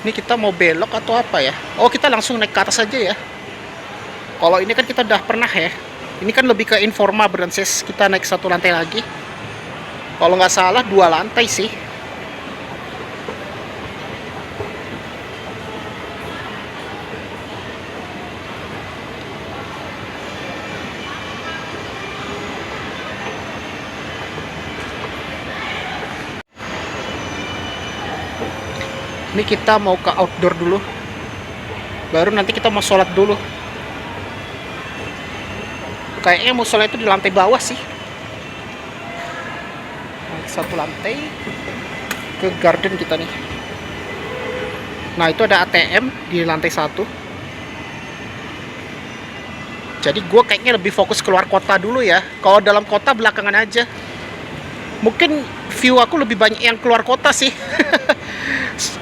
Ini kita mau belok atau apa ya? Oh, kita langsung naik ke atas aja ya. Kalau ini kan kita udah pernah ya. Ini kan lebih ke Informa, Bransis. Kita naik satu lantai lagi. Kalau nggak salah 2 lantai sih. Ini kita mau ke outdoor dulu. Baru nanti kita mau sholat dulu. Kayaknya mau sholat itu di lantai bawah sih. Naik satu lantai ke garden kita nih. Nah, itu ada ATM di lantai 1. Jadi gue kayaknya lebih fokus keluar kota dulu ya. Kalau dalam kota belakangan aja. Mungkin view aku lebih banyak yang keluar kota sih.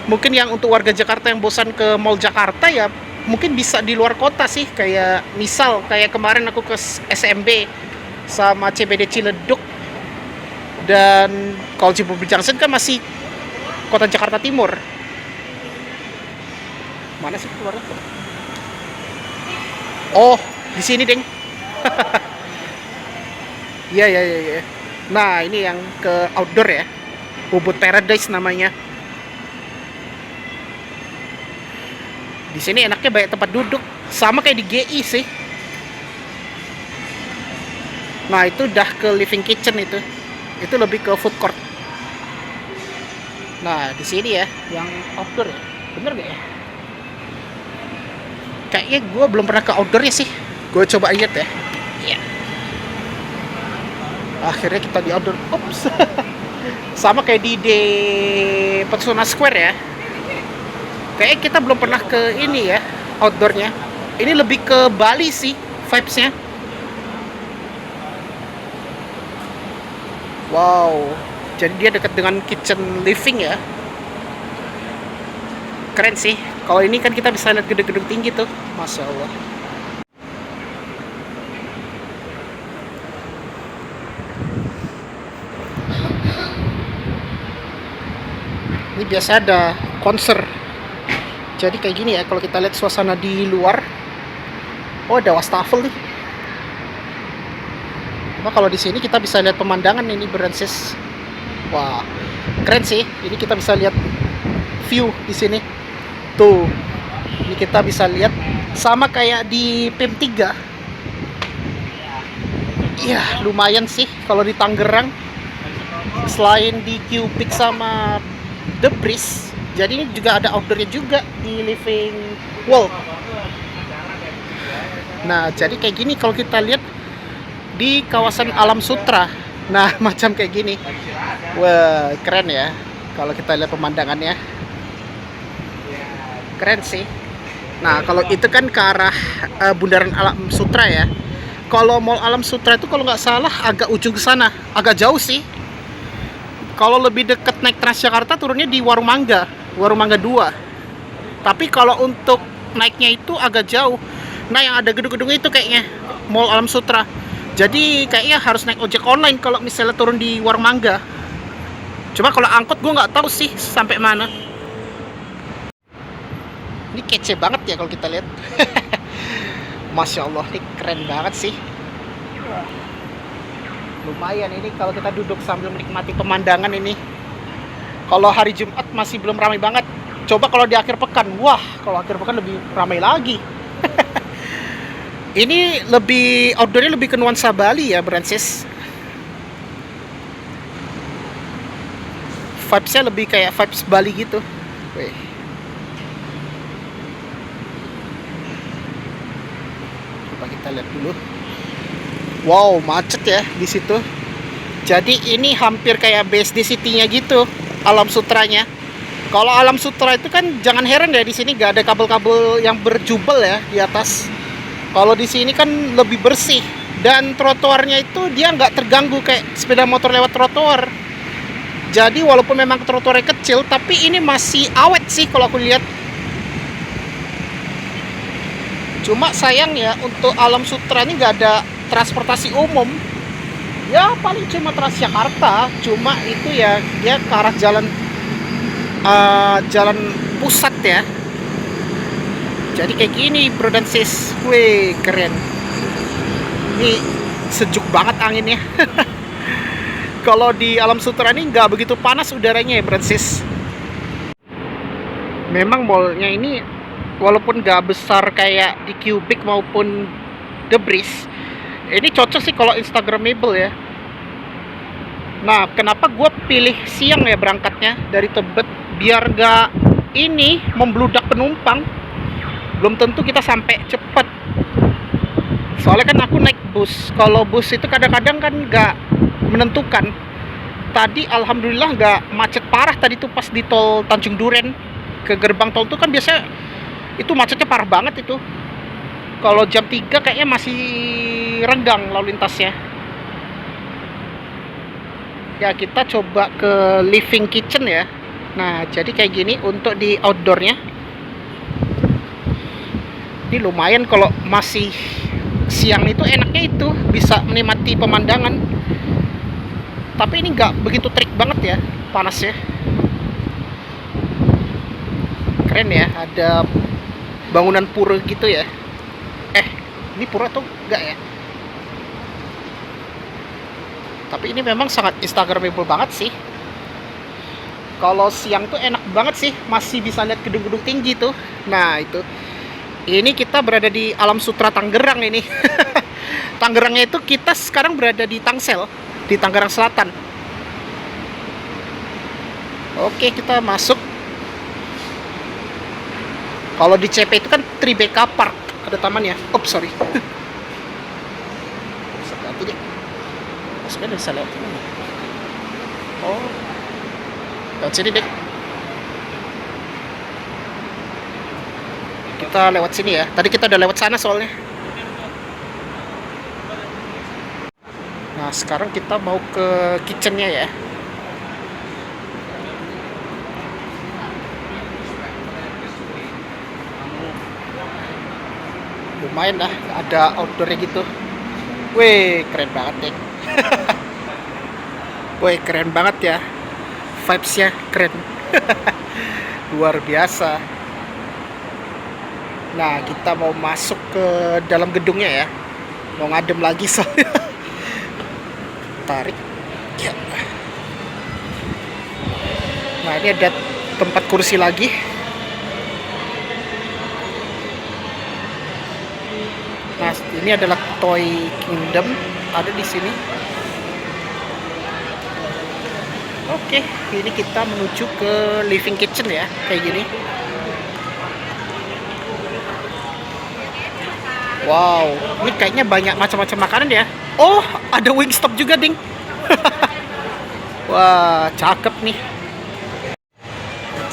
Mungkin yang untuk warga Jakarta yang bosan ke Mall Jakarta ya mungkin bisa di luar kota sih. Kayak misal kayak kemarin aku ke SMB sama CBD Ciledug. Dan kalau Cibubur Junction kan masih kota Jakarta Timur. Mana sih keluarnya? Oh, di sini, Deng. Iya. Nah, ini yang ke outdoor ya. Ubud Paradise namanya. Di sini enaknya banyak tempat duduk, sama kayak di GI sih. Nah, itu udah ke living kitchen itu. Itu lebih ke food court. Nah, di sini ya, yang outdoor ya. Bener gak ya? Kayaknya gue belum pernah ke outdoornya sih. Gue coba lihat ya. Iya. Akhirnya kita di outdoor. Ops. Sama kayak di Pesona Square ya. Kayaknya kita belum pernah ke ini ya, outdoornya. Ini lebih ke Bali sih vibes-nya. Wow, jadi dia dekat dengan kitchen living ya. Keren sih. Kalau ini kan kita bisa lihat gedung-gedung tinggi tuh. Masya Allah. Ini biasa ada konser. Jadi kayak gini ya, kalau kita lihat suasana di luar. Oh, ada wastafel nih. Cuma kalau di sini kita bisa lihat pemandangan ini Brancis. Wah, keren sih. Ini kita bisa lihat view di sini. Tuh. Ini kita bisa lihat sama kayak di PIM 3. Iya, lumayan sih kalau di Tangerang. Selain di Cubic sama The Breeze, jadi ini juga ada outdoornya juga di Living Wall. Nah, jadi kayak gini kalau kita lihat di kawasan Alam Sutra. Nah, macam kayak gini. Wah, keren ya. Kalau kita lihat pemandangannya. Keren sih. Nah, kalau itu kan ke arah Bundaran Alam Sutra ya. Kalau Mall Alam Sutra itu kalau nggak salah agak ujung ke sana. Agak jauh sih. Kalau lebih deket naik Transjakarta turunnya di Warung Mangga 2. Tapi kalau untuk naiknya itu agak jauh. Nah, yang ada gedung-gedung itu kayaknya Mall Alam Sutra. Jadi kayaknya harus naik ojek online kalau misalnya turun di Warung Mangga. Cuma kalau angkot gue nggak tahu sih sampai mana. Ini kece banget ya kalau kita lihat. Masya Allah, ini keren banget sih. Lumayan ini kalau kita duduk sambil menikmati pemandangan ini. Kalau hari Jumat masih belum ramai banget. Coba kalau di akhir pekan, wah, kalau akhir pekan lebih ramai lagi. Ini lebih outdoornya lebih ke nuansa Bali ya, Brancis. Vibesnya lebih kayak vibes Bali gitu. Wih. Coba kita lihat dulu. Wow, macet ya di situ. Jadi ini hampir kayak BSD City-nya gitu, Alam Sutranya. Kalau Alam Sutra itu kan jangan heran ya, di sini nggak ada kabel-kabel yang berjubel ya di atas. Kalau di sini kan lebih bersih dan trotoarnya itu dia nggak terganggu kayak sepeda motor lewat trotoar. Jadi walaupun memang trotoarnya kecil, tapi ini masih awet sih kalau aku lihat. Cuma sayang ya untuk Alam Sutra ini nggak ada transportasi umum. Ya paling cuma Transjakarta, cuma itu ya dia ke arah jalan pusat ya. Jadi kayak gini bro dan sis. Wih, keren. Ini sejuk banget anginnya. Kalau di Alam Sutra ini nggak begitu panas udaranya ya bro dan sis. Memang mallnya ini walaupun nggak besar kayak di Cubic maupun The Breeze, ini cocok sih kalau Instagramable ya. Nah, kenapa gue pilih siang ya berangkatnya dari Tebet, biar nggak ini membludak penumpang. Belum tentu kita sampai cepet. Soalnya kan aku naik bus. Kalau bus itu kadang-kadang kan nggak menentukan. Tadi alhamdulillah nggak macet parah tadi tuh pas di tol Tanjung Duren ke gerbang tol tuh kan biasa itu macetnya parah banget itu. Kalau jam 3 kayaknya masih renggang lalu lintasnya. Ya, kita coba ke living kitchen ya. Nah, jadi kayak gini untuk di outdoornya. Ini lumayan kalau masih siang itu enaknya itu bisa menikmati pemandangan. Tapi ini nggak begitu terik banget ya panasnya. Keren ya, ada bangunan pura gitu ya. Ini pura atau enggak ya? Tapi ini memang sangat Instagramable banget sih. Kalau siang tuh enak banget sih, masih bisa lihat gedung-gedung tinggi tuh. Nah itu, ini kita berada di Alam Sutra Tangerang ini. Tangerangnya itu kita sekarang berada di Tangsel, di Tangerang Selatan. Oke, kita masuk. Kalau di CP itu kan Tribeca Park, ada tamannya. Oh sorry. Ganti deh. Masuknya bisa lewat ini. Oh, lewat sini deh. Kita lewat sini ya. Tadi kita udah lewat sana soalnya. Nah, sekarang kita mau ke kitchennya ya. Lumayan lah, ada outdoornya gitu. Wih, keren banget deh. Wih, keren banget ya. Vibes-nya keren. Luar biasa. Nah, kita mau masuk ke dalam gedungnya ya. Mau ngadem lagi soalnya. tarik. Ya. Nah, ini ada tempat kursi lagi. Nah, ini adalah Toy Kingdom, ada di sini. Oke, ini kita menuju ke living kitchen ya, kayak gini. Wow, ini kayaknya banyak macam-macam makanan ya. Oh, ada Wingstop juga, ding. Wah, cakep nih.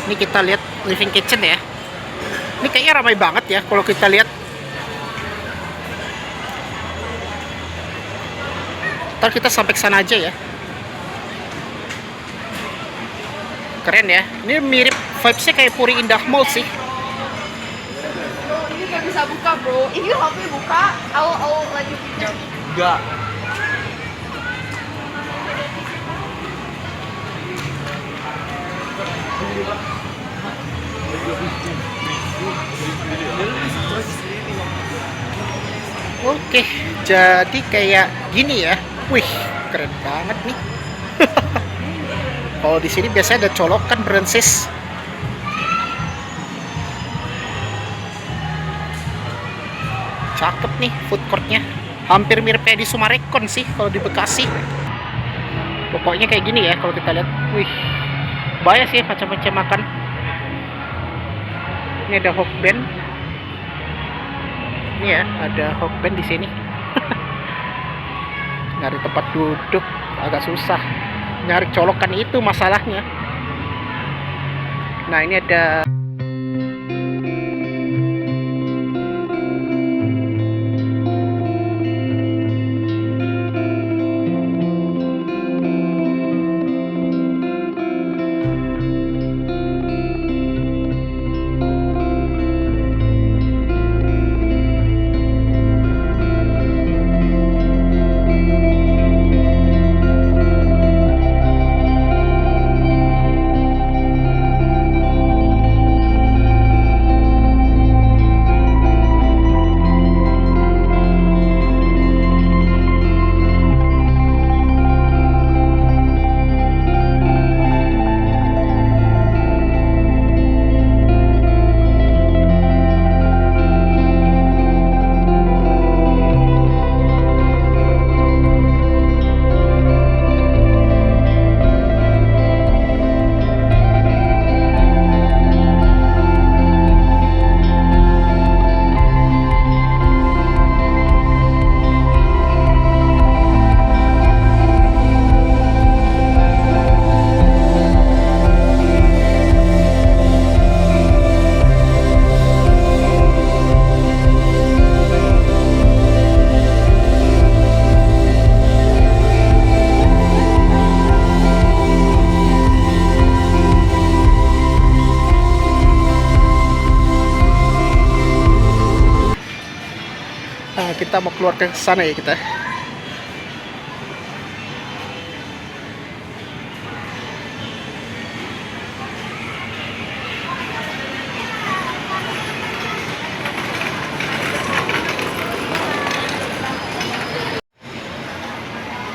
Ini kita lihat living kitchen ya. Ini kayaknya ramai banget ya kalau kita lihat. Ntar kita sampai ke sana aja ya. Keren ya. Ini mirip vibes-nya kayak Puri Indah Mall sih. Ini nggak bisa buka bro. Ini HP buka. I'll let you picture. Enggak. Oke, jadi kayak gini ya. Wih, keren banget nih. Kalau di sini biasanya ada colokan Brancis. Cakep nih food courtnya. Hampir mirip kayak di Sumarekon sih kalau di Bekasi. Pokoknya kayak gini ya kalau kita lihat. Wih, banyak sih macam-macam makan. Ini ada Hokben. Ini ya, ada Hokben di sini. Nyari tempat duduk agak susah. Nyari colokan itu masalahnya. Nah, ini ada kita mau keluar ke sana ya kita. Ini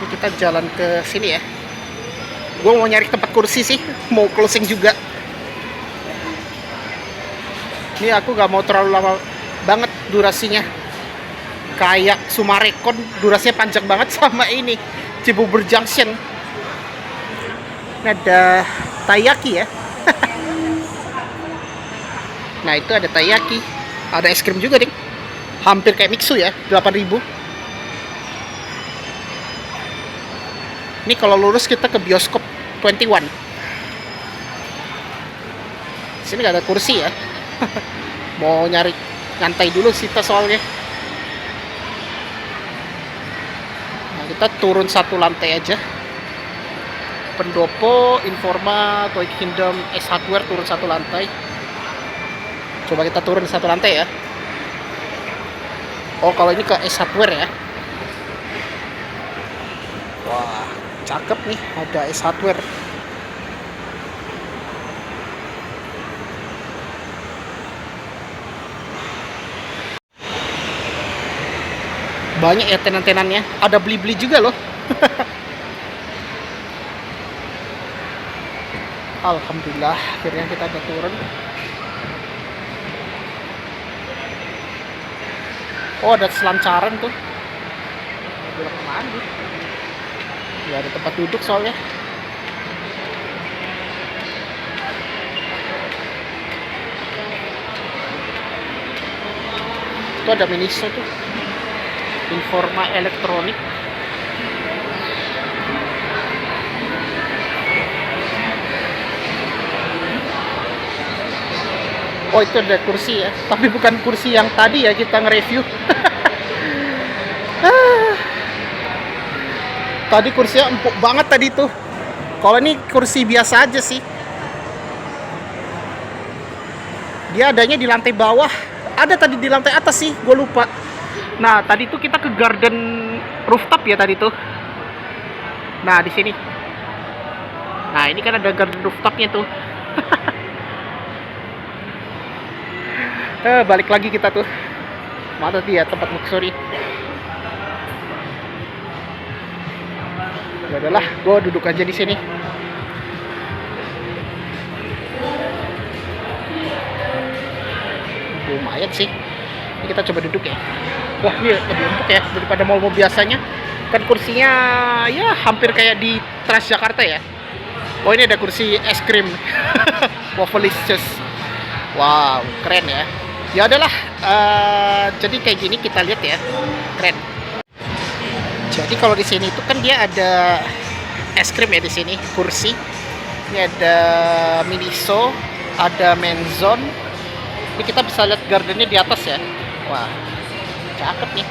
kita jalan ke sini ya. Gue mau nyari tempat kursi sih, mau closing juga. Ini aku gak mau terlalu lama banget durasinya. Kayak Sumarekon durasinya panjang banget sama ini Cibubur Junction. Ini ada taiyaki ya. Nah, itu ada taiyaki, ada es krim juga ding. Hampir kayak Mixu ya, 8.000. Ini kalau lurus kita ke bioskop 21. Sini gak ada kursi ya. Mau nyari nyantai dulu kita soalnya. Kita turun satu lantai aja. Pendopo, Informa, Toy Kingdom, S Hardware turun satu lantai. Coba kita turun satu lantai ya. Oh, kalau ini ke S Hardware ya. Wah, cakep nih, ada S Hardware. Banyak ya tenan-tenannya. Ada beli-beli juga loh. Alhamdulillah akhirnya kita udah turun. Oh, ada selancaran tuh. Belok kemana nih? Ya ada tempat duduk soalnya. Itu ada Miniso tuh. Informa elektronik. Oh, itu ada kursi ya, tapi bukan kursi yang tadi ya kita nge-review. Tadi kursinya empuk banget tadi tuh. Kalau ini kursi biasa aja sih. Dia adanya di lantai bawah. Ada tadi di lantai atas sih, gue lupa. Nah, tadi tuh kita ke garden rooftop ya tadi tuh. Nah, di sini. Nah, ini kan ada garden rooftopnya tuh. Balik lagi kita tuh. Mana dia tempat luxury. Ya udahlah, gue duduk aja di sini. Lumayan sih. Ini kita coba duduk ya. Wah, ini lebih empuk ya daripada mall-mall biasanya. Kan kursinya ya hampir kayak di Transjakarta ya. Oh, ini ada kursi es krim. Waffleicious. Wow, keren ya. Ya adalah, jadi kayak gini kita lihat ya, keren. Jadi kalau di sini itu kan dia ada es krim ya di sini, kursi. Ini ada Miniso, ada Menzone. Ini kita bisa lihat gardennya di atas ya. Wah, cakep nih.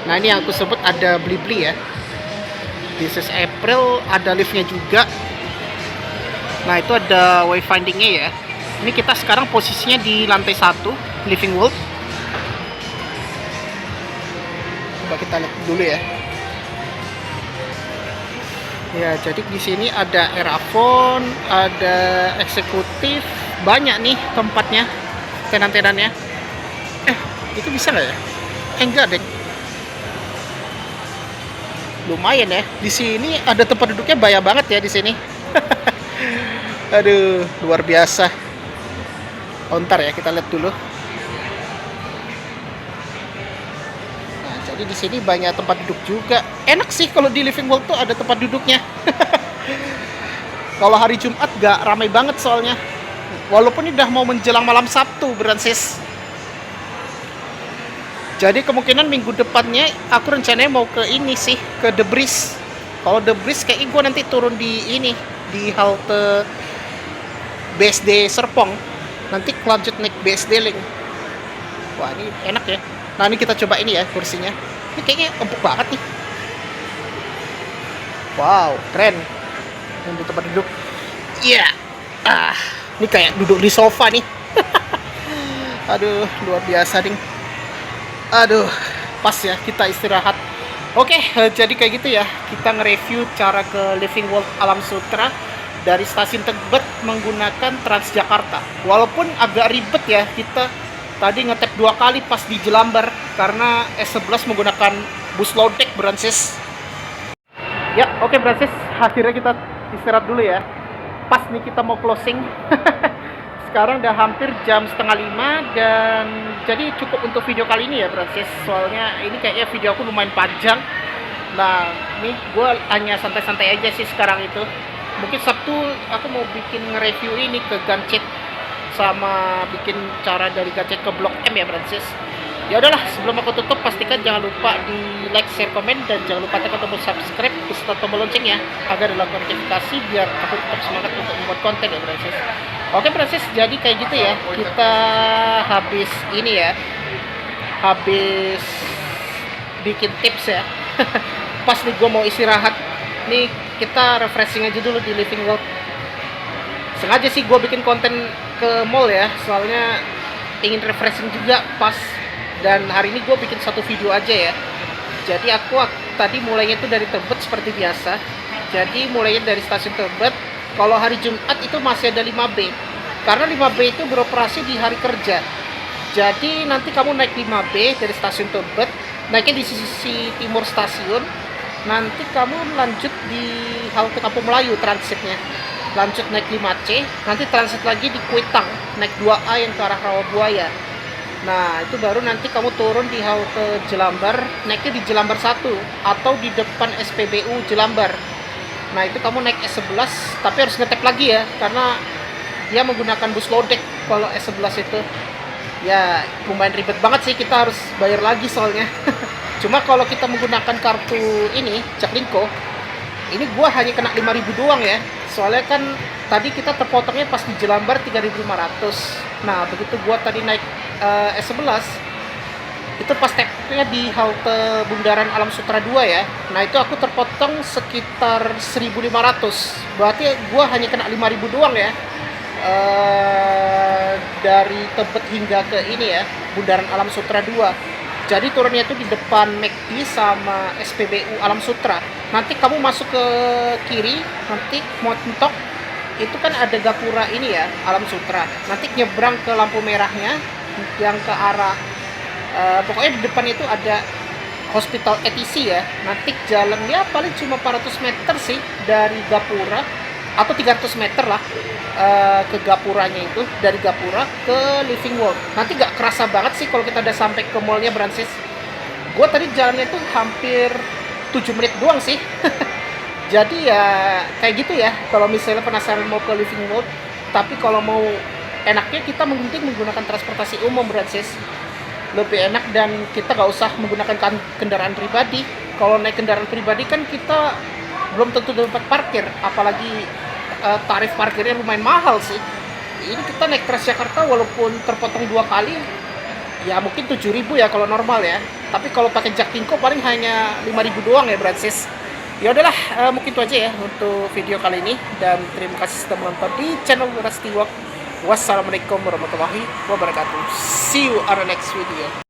Nah, ini yang aku sebut ada Blibli ya. This is April, ada liftnya juga. Nah, itu ada wayfindingnya ya. Ini kita sekarang posisinya di lantai 1, living world. Coba kita lihat dulu ya. Ya, jadi di sini ada Erafon, ada eksekutif, banyak nih tempatnya, tenan-tenannya. Itu bisa nggak ya? Enggak deh. Lumayan ya. Di sini ada tempat duduknya banyak banget ya di sini. Aduh, luar biasa. Oh, ntar ya kita lihat dulu. Nah, jadi di sini banyak tempat duduk juga. Enak sih kalau di living world tuh ada tempat duduknya. Kalau hari Jumat gak ramai banget soalnya. Walaupun ini udah mau menjelang malam Sabtu, Bransis. Jadi kemungkinan minggu depannya aku rencananya mau ke ini sih, ke The Breeze. Kalau The Breeze kayaknya gue nanti turun di ini, di halte BSD Serpong. Nanti lanjut naik BSD Link. Wah, ini enak ya. Nah, ini kita coba ini ya kursinya. Ini kayaknya empuk banget nih. Wow, keren. Untuk tempat duduk. Iya. Ini kayak duduk di sofa nih. Aduh, luar biasa ding. Aduh, pas ya kita istirahat. Oke, jadi kayak gitu ya. Kita nge-review cara ke Living World Alam Sutera dari stasiun Tebet menggunakan Transjakarta. Walaupun agak ribet ya, kita tadi ngetep 2 kali pas di Jelambar karena S11 menggunakan bus low deck, Bransis. Ya, oke Bransis, akhirnya kita istirahat dulu ya. Pas nih kita mau closing. Sekarang udah hampir jam 4:30 dan jadi cukup untuk video kali ini ya Bransis. Soalnya ini kayaknya video aku lumayan panjang. Nah, nih gue hanya santai-santai aja sih sekarang itu. Mungkin Sabtu aku mau bikin nge-review ini ke Gancet sama bikin cara dari Gancet ke Blok M ya Bransis. Ya udahlah, sebelum aku tutup pastikan jangan lupa di like, share, komen dan jangan lupa tekan tombol subscribe beserta tombol loncengnya agar dalam notifikasi biar aku tetap semangat untuk membuat konten ya Bransis. Oke Bransis, jadi kayak gitu ya. Kita habis ini ya. Habis bikin tips ya. Pas nih gue mau istirahat. Nih kita refreshing aja dulu di Living World. Sengaja sih gue bikin konten ke mall ya, soalnya ingin refreshing juga pas. Dan hari ini gue bikin satu video aja ya. Jadi aku tadi mulainya itu dari Tebet seperti biasa. Jadi mulainya dari stasiun Tebet. Kalau hari Jumat itu masih ada 5B. Karena 5B itu beroperasi di hari kerja. Jadi nanti kamu naik 5B dari stasiun Tebet, naiknya di sisi timur stasiun. Nanti kamu lanjut di halte Kampung Melayu transitnya. lanjut naik 5C, nanti transit lagi di Kuitang, naik 2A yang ke arah Rawabuaya. Nah, itu baru nanti kamu turun di halte Jelambar, naiknya di Jelambar 1 atau di depan SPBU Jelambar. Nah, itu kamu naik S11, tapi harus ngetep lagi ya, karena dia menggunakan bus lodek kalau S11 itu. Ya, lumayan ribet banget sih, kita harus bayar lagi soalnya. Cuma kalau kita menggunakan kartu ini, Jaklingko, ini gua hanya kena 5.000 doang ya. Soalnya kan tadi kita terpotongnya pas di Jelambar 3.500. Nah, begitu gua tadi naik S11, itu pas tepnya di halte Bundaran Alam Sutra 2 ya. Nah, itu aku terpotong sekitar 1.500. Berarti gua hanya kena 5.000 doang ya. Dari Tebet hingga ke ini ya, Bundaran Alam Sutra 2. Jadi turunnya itu di depan McD sama SPBU Alam Sutra. Nanti kamu masuk ke kiri, nanti mau mentok, itu kan ada gapura ini ya, Alam Sutra. Nanti nyebrang ke lampu merahnya yang ke arah pokoknya di depan itu ada Hospital ETC ya. Nanti jalannya paling cuma 400 meter sih dari gapura, atau 300 meter lah ke gapuranya itu, dari gapura ke Living World. Nanti gak kerasa banget sih kalau kita udah sampai ke mallnya Brancis. Gue tadi jalannya itu hampir 7 menit doang sih. Jadi ya kayak gitu ya, kalau misalnya penasaran mau ke Living World. Tapi kalau mau enaknya kita mending menggunakan transportasi umum Brancis, lebih enak dan kita gak usah menggunakan kendaraan pribadi. Kalau naik kendaraan pribadi kan kita belum tentu dapat parkir, apalagi tarif parkirnya lumayan mahal sih. Ini kita naik Transjakarta walaupun terpotong 2 kali, ya mungkin 7.000 ya kalau normal ya. Tapi kalau pakai Jaklingko paling hanya 5.000 doang ya Brancis. Ya udahlah, mungkin itu aja ya untuk video kali ini, dan terima kasih sudah menonton di channel Rasti Walk. Wassalamualaikum warahmatullahi wabarakatuh. See you on the next video.